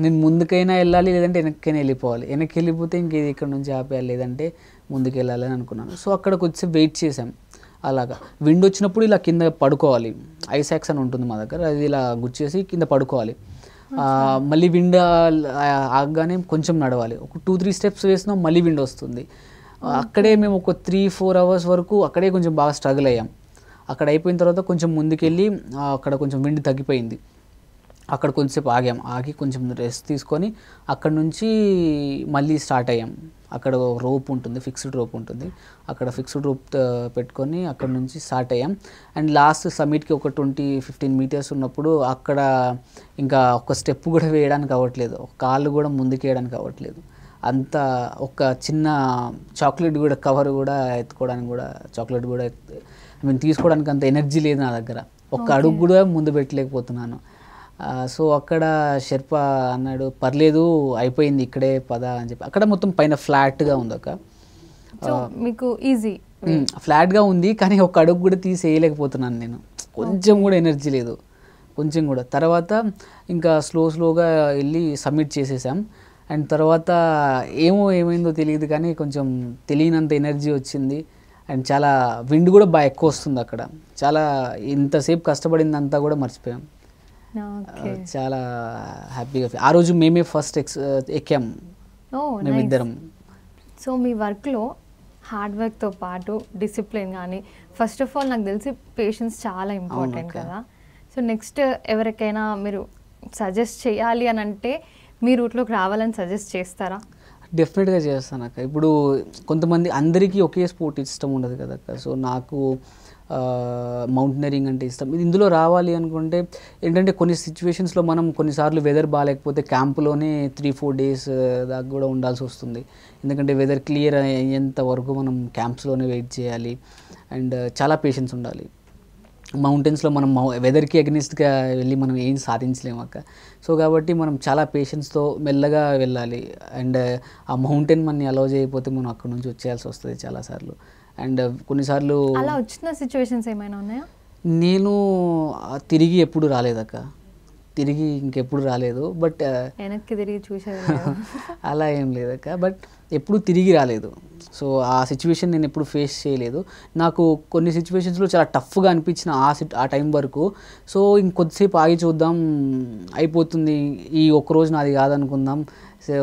నేను ముందుకైనా వెళ్ళాలి, లేదంటే వెనక్కైనా వెళ్ళిపోవాలి. వెనక్కి వెళ్ళిపోతే ఇంక ఇది ఇక్కడ నుంచి ఆపేయాలి, లేదంటే ముందుకు వెళ్ళాలి అని అనుకున్నాను. సో అక్కడ కొంచెం వెయిట్ చేసాం. అలాగా విండ్ వచ్చినప్పుడు ఇలా కింద పడుకోవాలి, ఐసాక్స్ అని ఉంటుంది మా దగ్గర, అది ఇలా గుచ్చేసి కింద పడుకోవాలి. మళ్ళీ విండ్ ఆగగానే కొంచెం నడవాలి, ఒక 2-3 స్టెప్స్ వేసినా మళ్ళీ విండ్ వస్తుంది. అక్కడే మేము ఒక 3-4 అవర్స్ వరకు అక్కడే కొంచెం బాగా స్ట్రగుల్ అయ్యాం. అక్కడ అయిపోయిన తర్వాత కొంచెం ముందుకెళ్ళి అక్కడ కొంచెం విండ్ తగ్గిపోయింది, అక్కడ కొంచెంసేపు ఆగి కొంచెం రెస్ట్ తీసుకొని అక్కడ నుంచి మళ్ళీ స్టార్ట్ అయ్యాం. అక్కడ రోప్ ఉంటుంది, ఫిక్స్డ్ రోప్ ఉంటుంది, అక్కడ ఫిక్స్డ్ రోప్ పెట్టుకొని అక్కడ నుంచి స్టార్ట్ అయ్యాం. అండ్ లాస్ట్ సమిట్కి ఒక 20-15 మీటర్స్ ఉన్నప్పుడు అక్కడ ఇంకా ఒక స్టెప్ కూడా వేయడానికి అవ్వట్లేదు, ఒక కాళ్ళు కూడా ముందుకు వేయడానికి అవ్వట్లేదు. అంత ఒక చిన్న చాక్లెట్ కూడా కవర్ కూడా ఎత్తుకోవడానికి కూడా, చాక్లెట్ కూడా తీసుకోవడానికి అంత ఎనర్జీ లేదు నా దగ్గర, ఒక్క అడుగు కూడా ముందు పెట్టలేకపోతున్నాను. సో అక్కడ షెర్పా అన్నాడు, పర్లేదు అయిపోయింది ఇక్కడే పద అని చెప్పి. అక్కడ మొత్తం పైన ఫ్లాట్గా ఉంది,
మీకు ఈజీ
ఫ్లాట్గా ఉంది, కానీ ఒక అడుగు కూడా తీసేయలేకపోతున్నాను నేను, కొంచెం కూడా ఎనర్జీ లేదు, కొంచెం కూడా. తర్వాత ఇంకా స్లోగా వెళ్ళి సబ్మిట్ చేసేసాం. అండ్ తర్వాత ఏమైందో తెలియదు కానీ కొంచెం తెలియనంత ఎనర్జీ వచ్చింది. అండ్ చాలా విండ్ కూడా బాగా ఎక్కువ వస్తుంది అక్కడ, చాలా ఇంతసేపు కష్టపడిందంతా కూడా మర్చిపోయాం. చాలా హ్యాపీగా ఆ రోజు మేమే ఫస్ట్ ఎక్కాం మేమిద్దరం.
సో మీ వర్క్లో హార్డ్ వర్క్తో పాటు డిసిప్లిన్ కానీ, ఫస్ట్ ఆఫ్ ఆల్ నాకు తెలిసి పేషెన్స్ చాలా ఇంపార్టెంట్ కదా. సో నెక్స్ట్ ఎవరికైనా మీరు సజెస్ట్ చేయాలి అని అంటే మీ రూట్లోకి రావాలని సజెస్ట్ చేస్తారా?
డెఫినెట్గా చేస్తాను అక్క. ఇప్పుడు కొంతమంది అందరికీ ఒకే స్పోర్ట్ ఇష్టం ఉండదు కదా అక్క. సో నాకు మౌంటైనరింగ్ అంటే ఇష్టం. ఇది ఇందులో రావాలి అనుకుంటే ఏంటంటే కొన్ని సిచ్యువేషన్స్లో మనం కొన్నిసార్లు వెదర్ బాగాలేకపోతే క్యాంప్లోనే 3-4 డేస్ దాకా కూడా ఉండాల్సి వస్తుంది. ఎందుకంటే వెదర్ క్లియర్ అయ్యేంత వరకు మనం క్యాంప్స్లోనే వెయిట్ చేయాలి. అండ్ చాలా పేషెన్స్ ఉండాలి. మౌంటైన్స్లో మనం వెదర్కి అగెనిస్ట్గా వెళ్ళి మనం ఏం సాధించలేము అక్క. సో కాబట్టి మనం చాలా పేషెన్స్తో మెల్లగా వెళ్ళాలి. అండ్ ఆ మౌంటైన్ మనని అలౌ చేయకపోతే మనం అక్కడ నుంచి వచ్చేయాల్సి వస్తుంది చాలాసార్లు. అండ్ కొన్నిసార్లు
అలా వచ్చిన సిచ్యువేషన్స్ ఏమైనా ఉన్నాయా?
నేను తిరిగి ఎప్పుడు రాలేదక్క, తిరిగి ఇంకెప్పుడు రాలేదు. బట్
వెనక్కి తిరిగి చూసేది
అలా ఏం లేదక్క, బట్ ఎప్పుడు తిరిగి రాలేదు. సో ఆ సిచ్యువేషన్ నేను ఎప్పుడు ఫేస్ చేయలేదు. నాకు కొన్ని సిచ్యువేషన్స్లో చాలా టఫ్గా అనిపించిన ఆ టైం వరకు. సో ఇంకొద్దిసేపు ఆగి చూద్దాం, అయిపోతుంది, ఈ ఒక్కరోజు నాది కాదనుకుందాం సో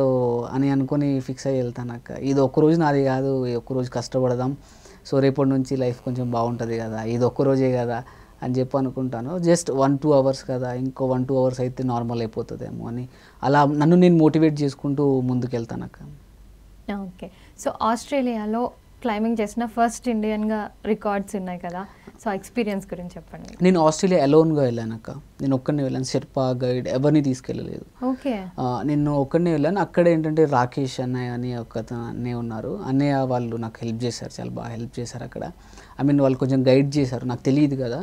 అని అనుకొని ఫిక్స్ అయ్యి వెళ్తాను అక్క. ఇది ఒక్కరోజు నాది కాదు, ఈ ఒక్కరోజు కష్టపడదాం, సో రేపటి నుంచి లైఫ్ కొంచెం బాగుంటుంది కదా, ఇది ఒక్కరోజే కదా అని చెప్పి అనుకుంటాను. జస్ట్ 1-2 అవర్స్ కదా, ఇంకో 1-2 అవర్స్ అయితే నార్మల్ అయిపోతుందేమో అని అలా నన్ను నేను మోటివేట్ చేసుకుంటూ ముందుకు వెళ్తాను అక్క.
ఓకే. సో ఆస్ట్రేలియాలో క్లైంబింగ్ చేసిన ఫస్ట్ ఇండియన్గా రికార్డ్స్ ఉన్నాయి కదా, సో ఎక్స్పీరియన్స్ గురించి చెప్పండి.
నేను ఆస్ట్రేలియా అలోన్గా వెళ్ళాను అక్క. నేను ఒక్కడినే వెళ్ళాను, షెర్పా గైడ్ ఎవరిని తీసుకెళ్ళలేదు.
ఓకే.
నేను ఒక్కడినే వెళ్ళాను. అక్కడ ఏంటంటే రాకేష్ అన్నయ్య అని ఒక అన్నయ్య ఉన్నారు, అన్నయ్య వాళ్ళు నాకు హెల్ప్ చేశారు, చాలా బాగా హెల్ప్ చేశారు అక్కడ. వాళ్ళు కొంచెం గైడ్ చేశారు, నాకు తెలియదు కదా.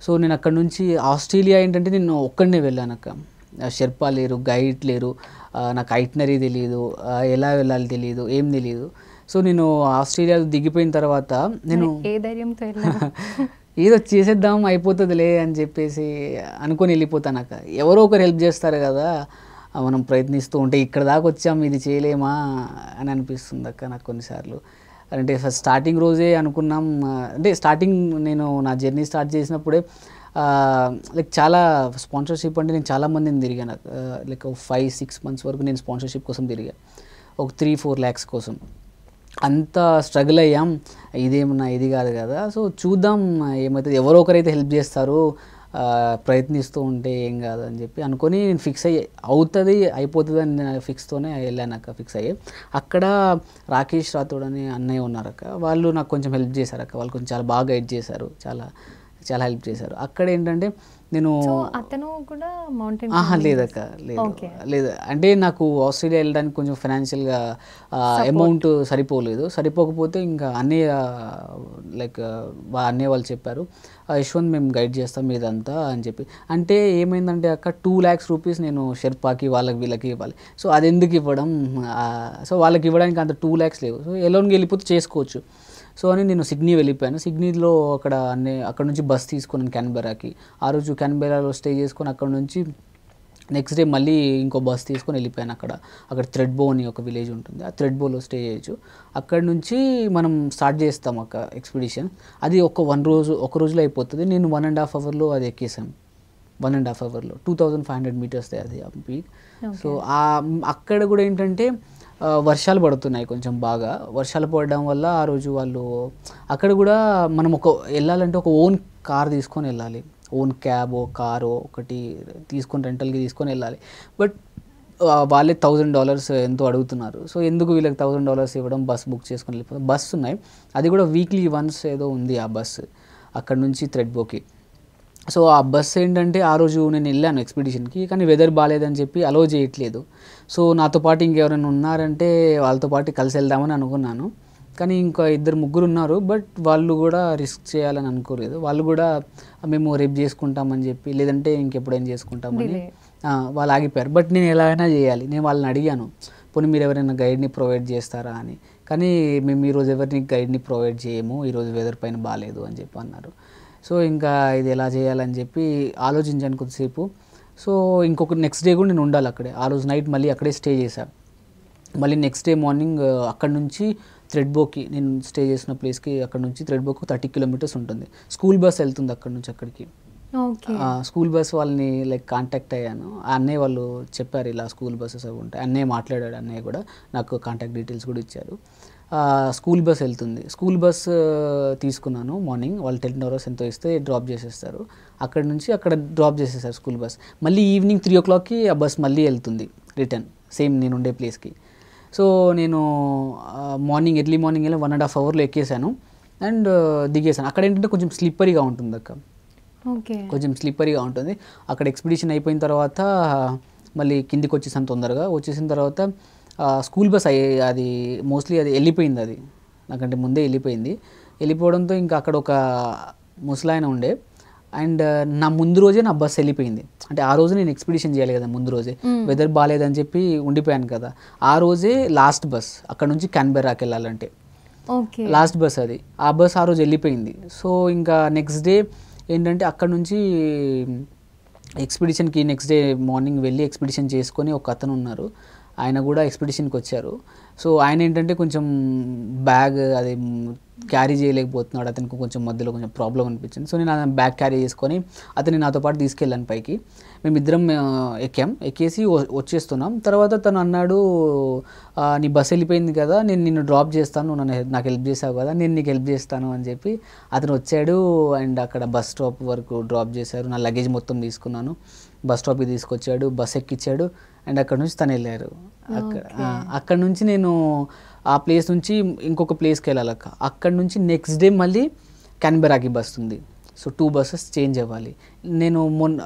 సో నేను అక్కడ నుంచి ఆస్ట్రేలియా ఏంటంటే నేను ఒక్కడినే వెళ్ళాను అక్క. షెర్పా లేరు, గైడ్ లేరు, నాకు ఐటనరీ తెలియదు, ఎలా వెళ్ళాలి తెలియదు, ఏం తెలియదు. సో నేను ఆస్ట్రేలియాలో దిగిపోయిన తర్వాత నేను
ఏ ధైర్యంతో
ఏదో చేసేద్దాం అయిపోతుందిలే అని చెప్పేసి అనుకొని వెళ్ళిపోతాను అక్క. ఎవరో ఒకరు హెల్ప్ చేస్తారు కదా, మనం ప్రయత్నిస్తూ ఉంటే ఇక్కడ దాకా వచ్చాం, ఇది చేయలేమా అని అనిపిస్తుంది అక్క నాకు కొన్నిసార్లు. అంటే ఫస్ట్ స్టార్టింగ్ రోజే అనుకున్నాం, అంటే స్టార్టింగ్ నేను నా జర్నీ స్టార్ట్ చేసినప్పుడే లైక్ చాలా స్పాన్సర్షిప్ అంటే నేను చాలామందిని తిరిగాను. లైక్ 5-6 మంత్స్ వరకు నేను స్పాన్సర్షిప్ కోసం తిరిగాను, ఒక 3-4 lakhs కోసం. అంత స్ట్రగుల్ అయ్యాం, ఇదేమన్నా ఇది కాదు కదా, సో చూద్దాం ఏమవుతుంది, ఎవరో ఒకరైతే హెల్ప్ చేస్తారు, ప్రయత్నిస్తూ ఉంటే ఏం కాదు అని చెప్పి అనుకొని నేను ఫిక్స్ అయ్యి అవుతుంది అయిపోతుంది అని ఫిక్స్తోనే వెళ్ళాను అక్క. ఫిక్స్ అయ్యి అక్కడ రాకేష్ రాథోడ్ అని అన్నయ్య ఉన్నారు అక్క, వాళ్ళు నాకు కొంచెం హెల్ప్ చేశారు అక్క. వాళ్ళు కొంచెం చాలా బాగా గైడ్ చేశారు, చాలా చాలా హెల్ప్ చేశారు. అక్కడ ఏంటంటే నేను
సో అతను కూడా మౌంటైన్
లేదక్క, లేదు లేదు. అంటే నాకు ఆస్ట్రేలియా వెళ్ళడానికి కొంచెం ఫైనాన్షియల్గా అమౌంట్ సరిపోకపోతే ఇంకా అన్నయ్య లైక్ అన్నయ్య వాళ్ళు చెప్పారు, యశ్వంత్ మేము గైడ్ చేస్తాం మీదంతా అని చెప్పి. అంటే ఏమైందంటే అక్క 2 lakhs రూపీస్ నేను షెర్పాకి వీళ్ళకి ఇవ్వాలి. సో అది ఎందుకు ఇవ్వడం, సో వాళ్ళకి ఇవ్వడానికి అంత 2 lakhs లేవు. సో ఎలోన్కి వెళ్ళిపోతే చేసుకోవచ్చు. సో అని నేను సిడ్నీ వెళ్ళిపోయాను. సిడ్నీలో అక్కడ నుంచి బస్ తీసుకున్నాను క్యాన్బెరాకి. ఆ రోజు క్యాన్బెరాలో స్టే చేసుకొని అక్కడ నుంచి నెక్స్ట్ డే మళ్ళీ ఇంకో బస్ తీసుకొని వెళ్ళిపోయాను. అక్కడ థ్రెడ్బో అని ఒక విలేజ్ ఉంటుంది, ఆ థ్రెడ్బోలో స్టే చేయొచ్చు. అక్కడ నుంచి మనం స్టార్ట్ చేస్తాం ఎక్స్పిడిషన్. అది ఒక రోజులో అయిపోతుంది. నేను 1.5 hourలో అది ఎక్కేసాను. 1.5 hourలో 2500 meters అది పీక్. సో అక్కడ కూడా ఏంటంటే వర్షాలు పడుతున్నాయి, కొంచెం బాగా వర్షాలు పడడం వల్ల ఆ రోజు వాళ్ళు అక్కడ కూడా మనం వెళ్ళాలంటే ఒక ఓన్ కార్ తీసుకొని వెళ్ళాలి. ఓన్ క్యాబో కారో ఒకటి తీసుకొని రెంటల్కి తీసుకొని వెళ్ళాలి. బట్ వాళ్ళే $1000 ఎంతో అడుగుతున్నారు. సో ఎందుకు వీళ్ళకి $1000 ఇవ్వడం, బస్ బుక్ చేసుకొని వెళ్ళిపోతాం. బస్సు ఉన్నాయి, అది కూడా వీక్లీ వన్స్ ఏదో ఉంది ఆ బస్సు అక్కడ నుంచి థ్రెడ్బోకి. సో ఆ బస్ ఏంటంటే ఆ రోజు నేను వెళ్ళాను ఎక్స్పిడిషన్కి, కానీ వెదర్ బాగాలేదని చెప్పి అలో చేయట్లేదు. సో నాతో పాటు ఇంకెవరైనా ఉన్నారంటే వాళ్ళతో పాటు కలిసి వెళ్దామని అనుకున్నాను. కానీ ఇంకా 2-3 ఉన్నారు, బట్ వాళ్ళు కూడా రిస్క్ చేయాలని అనుకోలేదు. వాళ్ళు కూడా మేము రేపు చేసుకుంటామని చెప్పి, లేదంటే ఇంకెప్పుడైనా చేసుకుంటామని వాళ్ళు ఆగిపోయారు. బట్ నేను ఎలాగైనా చేయాలి. నేను వాళ్ళని అడిగాను, పోనీ మీరు ఎవరైనా గైడ్ని ప్రొవైడ్ చేస్తారా అని. కానీ మేము ఈరోజు ఎవరిని గైడ్ని ప్రొవైడ్ చేయము, ఈరోజు వెదర్ పైన బాగాలేదు అని చెప్పి అన్నారు. సో ఇంకా ఇది ఎలా చేయాలని చెప్పి ఆలోచించాను కొద్దిసేపు. సో నెక్స్ట్ డే కూడా నేను ఉండాలి అక్కడే. ఆ రోజు నైట్ మళ్ళీ అక్కడే స్టే చేశాను. మళ్ళీ నెక్స్ట్ డే మార్నింగ్ అక్కడ నుంచి థ్రెడ్బోకి, నేను స్టే చేసిన ప్లేస్కి అక్కడ నుంచి థ్రెడ్బోకి 30 kilometers ఉంటుంది. స్కూల్ బస్ వెళ్తుంది అక్కడ నుంచి అక్కడికి. స్కూల్ బస్ వాళ్ళని కాంటాక్ట్ అయ్యాను. అన్నయ్య వాళ్ళు చెప్పారు ఇలా స్కూల్ బస్సెస్ అవి ఉంటాయి. అన్నయ్య మాట్లాడాడు, అన్నయ్య కూడా నాకు కాంటాక్ట్ డీటెయిల్స్ కూడా ఇచ్చారు. స్కూల్ బస్ వెళ్తుంది. స్కూల్ బస్ తీసుకున్నాను మార్నింగ్. వాళ్ళు $10 ఎంతో ఇస్తే డ్రాప్ చేసేస్తారు. అక్కడ నుంచి అక్కడ డ్రాప్ చేసేస్తారు స్కూల్ బస్. మళ్ళీ ఈవినింగ్ 3 o'clockకి ఆ బస్ మళ్ళీ వెళ్తుంది రిటర్న్ సేమ్ నేను ఉండే ప్లేస్కి. సో నేను ఎర్లీ మార్నింగ్ వెళ్ళి 1.5 hourలో ఎక్కేసాను అండ్ దిగేసాను. అక్కడ ఏంటంటే కొంచెం స్లిప్పరీగా ఉంటుంది అక్క, కొంచెం స్లిప్పరీగా ఉంటుంది. అక్కడ ఎక్స్పిడిషన్ అయిపోయిన తర్వాత మళ్ళీ కిందికి వచ్చేసాను తొందరగా. వచ్చేసిన తర్వాత స్కూల్ బస్ అది మోస్ట్లీ అది వెళ్ళిపోయింది, అది నాకంటే ముందే వెళ్ళిపోవడంతో ఇంకా అక్కడ ఒక ముసలాయన ఉండే అండ్ నా ముందు రోజే నా బస్ వెళ్ళిపోయింది. అంటే ఆ రోజు నేను ఎక్స్పిడిషన్ చేయాలి కదా, ముందు రోజే వెదర్ బాగాలేదని చెప్పి ఉండిపోయాను కదా. ఆ రోజే లాస్ట్ బస్ అక్కడ నుంచి క్యాన్బెరాకి వెళ్ళాలంటే లాస్ట్ బస్ అది. ఆ బస్ ఆ రోజు వెళ్ళిపోయింది. సో ఇంకా నెక్స్ట్ డే ఏంటంటే అక్కడ నుంచి ఎక్స్పిడిషన్కి నెక్స్ట్ డే మార్నింగ్ వెళ్ళి ఎక్స్పిడిషన్ చేసుకొని ఒక అతను ఉన్నారు, ఆయన కూడా ఎక్స్పిడిషన్కి వచ్చారు. సో ఆయన ఏంటంటే కొంచెం బ్యాగ్ అది క్యారీ చేయలేకపోతున్నాడు, అతనికి కొంచెం మధ్యలో కొంచెం ప్రాబ్లం అనిపించింది. సో నేను బ్యాగ్ క్యారీ చేసుకొని అతన్ని నాతో పాటు తీసుకెళ్ళాను పైకి. మేమిద్దరం ఎక్కేసి వచ్చేస్తున్నాం. తర్వాత తను అన్నాడు, నీ బస్ వెళ్ళిపోయింది కదా, నేను నిన్ను డ్రాప్ చేస్తాను, నాకు హెల్ప్ చేసావు కదా, నేను నీకు హెల్ప్ చేస్తాను అని చెప్పి అతను వచ్చాడు అండ్ అక్కడ బస్ స్టాప్ వరకు డ్రాప్ చేశారు. నా లగేజ్ మొత్తం తీసుకున్నాను, బస్ స్టాప్కి తీసుకొచ్చాడు, బస్ ఎక్కించాడు అండ్ అక్కడ నుంచి తను వెళ్ళారు. అక్కడ నుంచి నేను ఆ ప్లేస్ నుంచి ఇంకొక ప్లేస్కి వెళ్ళాలి. అక్కడ నుంచి నెక్స్ట్ డే మళ్ళీ క్యాన్బెరాకి బస్ ఉంది. సో 2 buses చేంజ్ అవ్వాలి. నేను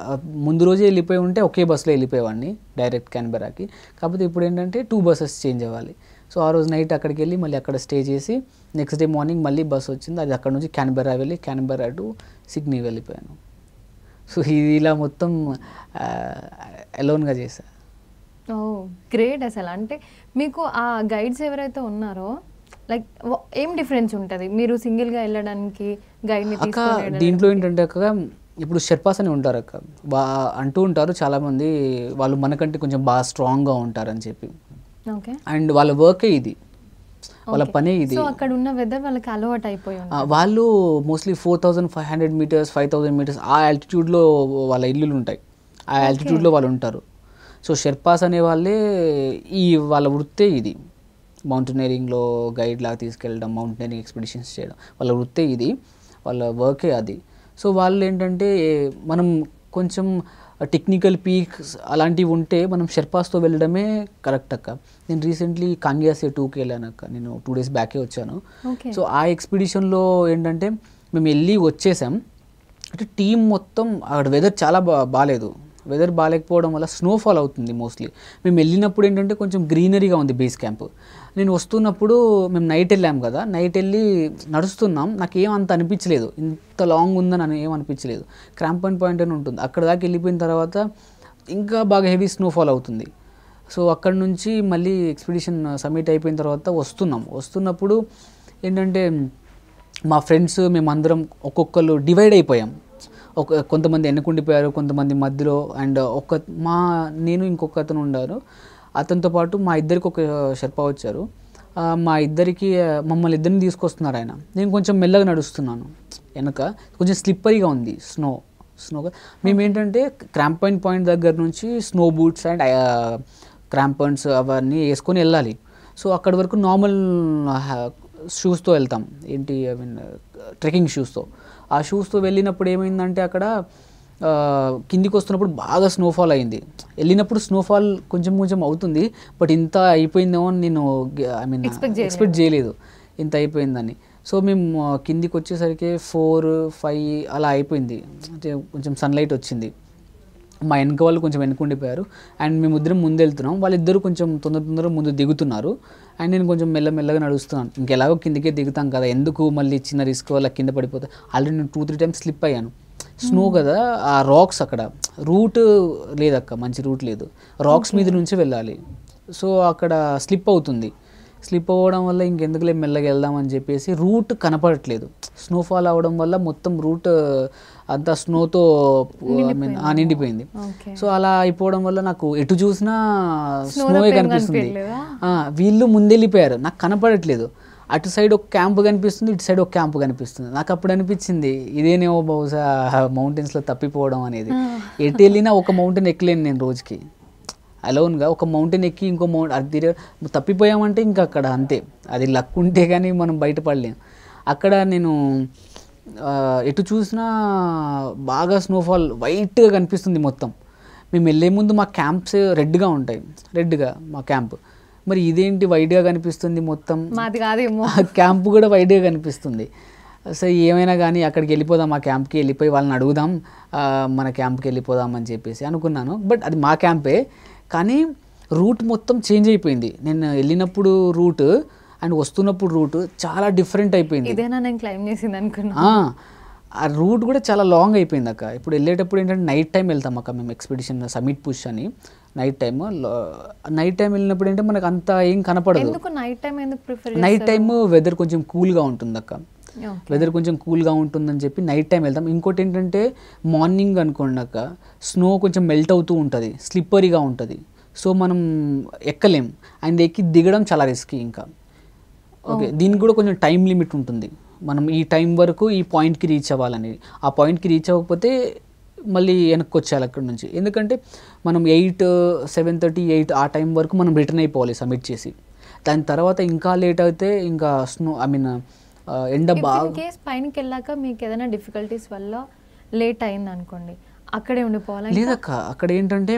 ముందు రోజే వెళ్ళిపోయి ఉంటే ఒకే బస్సులో వెళ్ళిపోయేవాడిని డైరెక్ట్ క్యాన్బెరాకి. కాకపోతే ఇప్పుడు ఏంటంటే 2 buses చేంజ్ అవ్వాలి. సో ఆ రోజు నైట్ అక్కడికి వెళ్ళి మళ్ళీ అక్కడ స్టే చేసి నెక్స్ట్ డే మార్నింగ్ మళ్ళీ బస్ వచ్చింది, అది అక్కడ నుంచి క్యాన్బెరా వెళ్ళి క్యాన్బెరా టు సిడ్నీ వెళ్ళిపోయాను. సో ఇది ఇలా మొత్తం అలోన్గా చేశాను.
ఓ గ్రేట్ అసలు. అంటే మీకు ఆ గైడ్స్ ఎవరైతే ఉన్నారో లైక్ ఏం డిఫరెన్స్ ఉంటుంది మీరు సింగిల్గా వెళ్ళడానికి గైడ్ని తీసుకొని?
దీంట్లో ఏంటంటే అక్క, ఇప్పుడు షెర్పాస్ అని ఉంటారు అక్క, అంటూ ఉంటారు చాలామంది, వాళ్ళు మనకంటే కొంచెం బాగా స్ట్రాంగ్గా ఉంటారని చెప్పి. అండ్ వాళ్ళ వర్కే ఇది, వాళ్ళ పనే ఇది.
సో అక్కడ ఉన్న వెదర్ వాళ్ళకి అలవాటు అయిపోయి
వాళ్ళు మోస్ట్లీ 4500 meters 5000 meters ఆ ఆల్టిట్యూడ్లో వాళ్ళ ఇల్లులు ఉంటాయి, ఆ ఆల్టిట్యూడ్లో వాళ్ళు ఉంటారు. సో షెర్పాస్ అనే వాళ్ళే వాళ్ళ వృత్తే ఇది, మౌంటైనరింగ్లో గైడ్ లాగా తీసుకెళ్ళడం, మౌంటైనరింగ్ ఎక్స్పిడిషన్స్ చేయడం, వాళ్ళ వృత్తే ఇది, వాళ్ళ వర్కే అది. సో వాళ్ళు ఏంటంటే మనం కొంచెం టెక్నికల్ పీక్స్ అలాంటివి ఉంటే మనం షెర్పాస్తో వెళ్ళడమే కరెక్ట్ అక్క. నేను రీసెంట్లీ కాంగ్యాసే 2కి వెళ్ళాను అక్క, నేను 2 days బ్యాకే వచ్చాను. సో ఆ ఎక్స్పిడిషన్లో ఏంటంటే మేము వెళ్ళి వచ్చేసాం, అంటే టీం మొత్తం అక్కడ వెదర్ చాలా బాగాలేదు. వెదర్ బాగాలేకపోవడం వల్ల స్నోఫాల్ అవుతుంది మోస్ట్లీ. మేము వెళ్ళినప్పుడు ఏంటంటే కొంచెం గ్రీనరీగా ఉంది బేస్ క్యాంప్. నేను వస్తున్నప్పుడు మేము నైట్ వెళ్ళాము కదా, నైట్ వెళ్ళి నడుస్తున్నాం, నాకు ఏం అంత అనిపించలేదు, ఇంత లాంగ్ ఉందని ఏం అనిపించలేదు. క్రాంప్ పాయింట్ అని ఉంటుంది, అక్కడ దాకా వెళ్ళిపోయిన తర్వాత ఇంకా బాగా హెవీ స్నోఫాల్ అవుతుంది. సో అక్కడ నుంచి మళ్ళీ ఎక్స్పిడిషన్ సబ్మిట్ అయిపోయిన తర్వాత వస్తున్నప్పుడు ఏంటంటే మా ఫ్రెండ్స్ మేమందరం ఒక్కొక్కరు డివైడ్ అయిపోయాం. కొంతమంది వెనకుండిపోయారు, కొంతమంది మధ్యలో, అండ్ నేను ఇంకొక అతను ఉన్నారు. అతనితో పాటు మా ఇద్దరికి ఒక షెర్పా వచ్చారు. మా ఇద్దరికి మమ్మల్ని ఇద్దరిని తీసుకొస్తున్నారు ఆయన. నేను కొంచెం మెల్లగా నడుస్తున్నాను, వెనక కొంచెం స్లిప్పరీగా ఉంది స్నోగా. మేము ఏంటంటే క్రాంప్ పాయింట్ దగ్గర నుంచి స్నో బూట్స్ అండ్ క్రాంపన్స్ అవన్నీ వేసుకొని వెళ్ళాలి. సో అక్కడి వరకు నార్మల్ షూస్తో వెళ్తాం, ట్రెక్కింగ్ షూస్తో. ఆ షూస్తో వెళ్ళినప్పుడు ఏమైందంటే అక్కడ కిందికి వస్తున్నప్పుడు బాగా స్నోఫాల్ అయింది. వెళ్ళినప్పుడు స్నోఫాల్ కొంచెం అవుతుంది, బట్ ఇంత అయిపోయిందేమో నేను ఎక్స్పెక్ట్ చేయలేదు ఇంత అయిపోయిందని. సో మేము కిందికి వచ్చేసరికి 4-5 అలా అయిపోయింది. అంటే కొంచెం సన్లైట్ వచ్చింది. మా వెనక వాళ్ళు కొంచెం వెనుకుండిపోయారు అండ్ మేము ఇద్దరం ముందు వెళ్తున్నాం, వాళ్ళిద్దరూ కొంచెం తొందరగా ముందు దిగుతున్నారు అండ్ నేను కొంచెం మెల్లగా నడుస్తున్నాను. ఇంకెలాగో కిందికే దిగుతాం కదా, ఎందుకు మళ్ళీ చిన్న రిస్క్ వల్ల కింద పడిపోతా. ఆల్రెడీ నేను 2-3 టైమ్స్ స్లిప్ అయ్యాను. స్నో కదా, ఆ రాక్స్ అక్కడ రూట్ లేదక్క, మంచి రూట్ లేదు, రాక్స్ మీద నుంచి వెళ్ళాలి. సో అక్కడ స్లిప్ అవ్వడం వల్ల ఇంకెందుకులే మెల్లగా వెళ్దామని చెప్పేసి రూట్ కనపడట్లేదు. స్నోఫాల్ అవ్వడం వల్ల మొత్తం రూట్ అంతా స్నోతో నిండిపోయింది. సో అలా అయిపోవడం వల్ల నాకు ఎటు చూసినా స్నోవే కనిపిస్తుంది. వీళ్ళు ముందెళ్ళిపోయారు, నాకు కనపడట్లేదు. అటు సైడ్ ఒక క్యాంప్ కనిపిస్తుంది, ఇటు సైడ్ ఒక క్యాంప్ కనిపిస్తుంది. నాకు అప్పుడు అనిపించింది ఇదేనేమో బహుశా మౌంటైన్స్లో తప్పిపోవడం అనేది. ఎటు వెళ్ళినా ఒక మౌంటైన్ ఎక్కలేను నేను రోజుకి అలోన్గా. ఒక మౌంటైన్ ఎక్కి ఇంకో అది తప్పిపోయామంటే ఇంకా అక్కడ అంతే, అది లక్ ఉంటే కానీ మనం బయటపడలేం. అక్కడ నేను ఎటు చూసినా బాగా స్నోఫాల్ వైట్గా కనిపిస్తుంది మొత్తం. మేము వెళ్ళే ముందు మా క్యాంప్స్ రెడ్గా ఉంటాయి, మా క్యాంప్. మరి ఇదేంటి వైట్గా కనిపిస్తుంది మొత్తం, క్యాంప్ కూడా వైట్గా కనిపిస్తుంది. సో ఏమైనా కానీ అక్కడికి వెళ్ళిపోదాం, మా క్యాంప్కి వెళ్ళిపోయి వాళ్ళని అడుగుదాం, మన క్యాంప్కి వెళ్ళిపోదాం అని చెప్పేసి అనుకున్నాను. బట్ అది మా క్యాంపే, కానీ రూట్ మొత్తం చేంజ్ అయిపోయింది. నేను వెళ్ళినప్పుడు రూట్ అండ్ వస్తున్నప్పుడు రూట్ చాలా డిఫరెంట్ అయిపోయింది.
ఇదేనా నేను క్లైమ్ చేసింది అనుకున్నా.
ఆ రూట్ కూడా చాలా లాంగ్ అయిపోయింది అక్క. ఇప్పుడు వెళ్ళేటప్పుడు ఏంటంటే నైట్ టైం వెళ్తాం అక్క మేము, ఎక్స్పెడిషన్ సమిట్ పుష్ అని. నైట్ టైం వెళ్ళినప్పుడు ఏంటంటే మనకు అంత ఏం కనపడదు. నైట్ టైం వెదర్ కొంచెం కూల్గా ఉంటుంది అక్క, వెదర్ కొంచెం కూల్గా ఉంటుందని చెప్పి నైట్ టైం వెళ్తాం. ఇంకోటి ఏంటంటే మార్నింగ్ అనుకోండి అక్క, స్నో కొంచెం మెల్ట్ అవుతూ ఉంటుంది, స్లిప్పరీగా ఉంటుంది. సో మనం ఎక్కలేం, అండ్ ఎక్కి దిగడం చాలా రిస్కీ. ఇంకా ఓకే, దీనికి కూడా కొంచెం టైం లిమిట్ ఉంటుంది. మనం ఈ టైం వరకు ఈ పాయింట్కి రీచ్ అవ్వాలనేది. ఆ పాయింట్కి రీచ్ అవ్వకపోతే మళ్ళీ వెనక్కి వచ్చేయాలి అక్కడ నుంచి. ఎందుకంటే మనం 8, 7:30, 8 ఆ టైం వరకు మనం రిటర్న్ అయిపోవాలి సబ్మిట్ చేసి. దాని తర్వాత ఇంకా లేట్ అయితే ఇంకా ఎండ బాగా.
పైనకి వెళ్ళాక మీకు ఏదైనా డిఫికల్టీస్ వల్ల లేట్ అయింది అనుకోండి, అక్కడే ఉండిపోవాలి.
లేదక్క, అక్కడ ఏంటంటే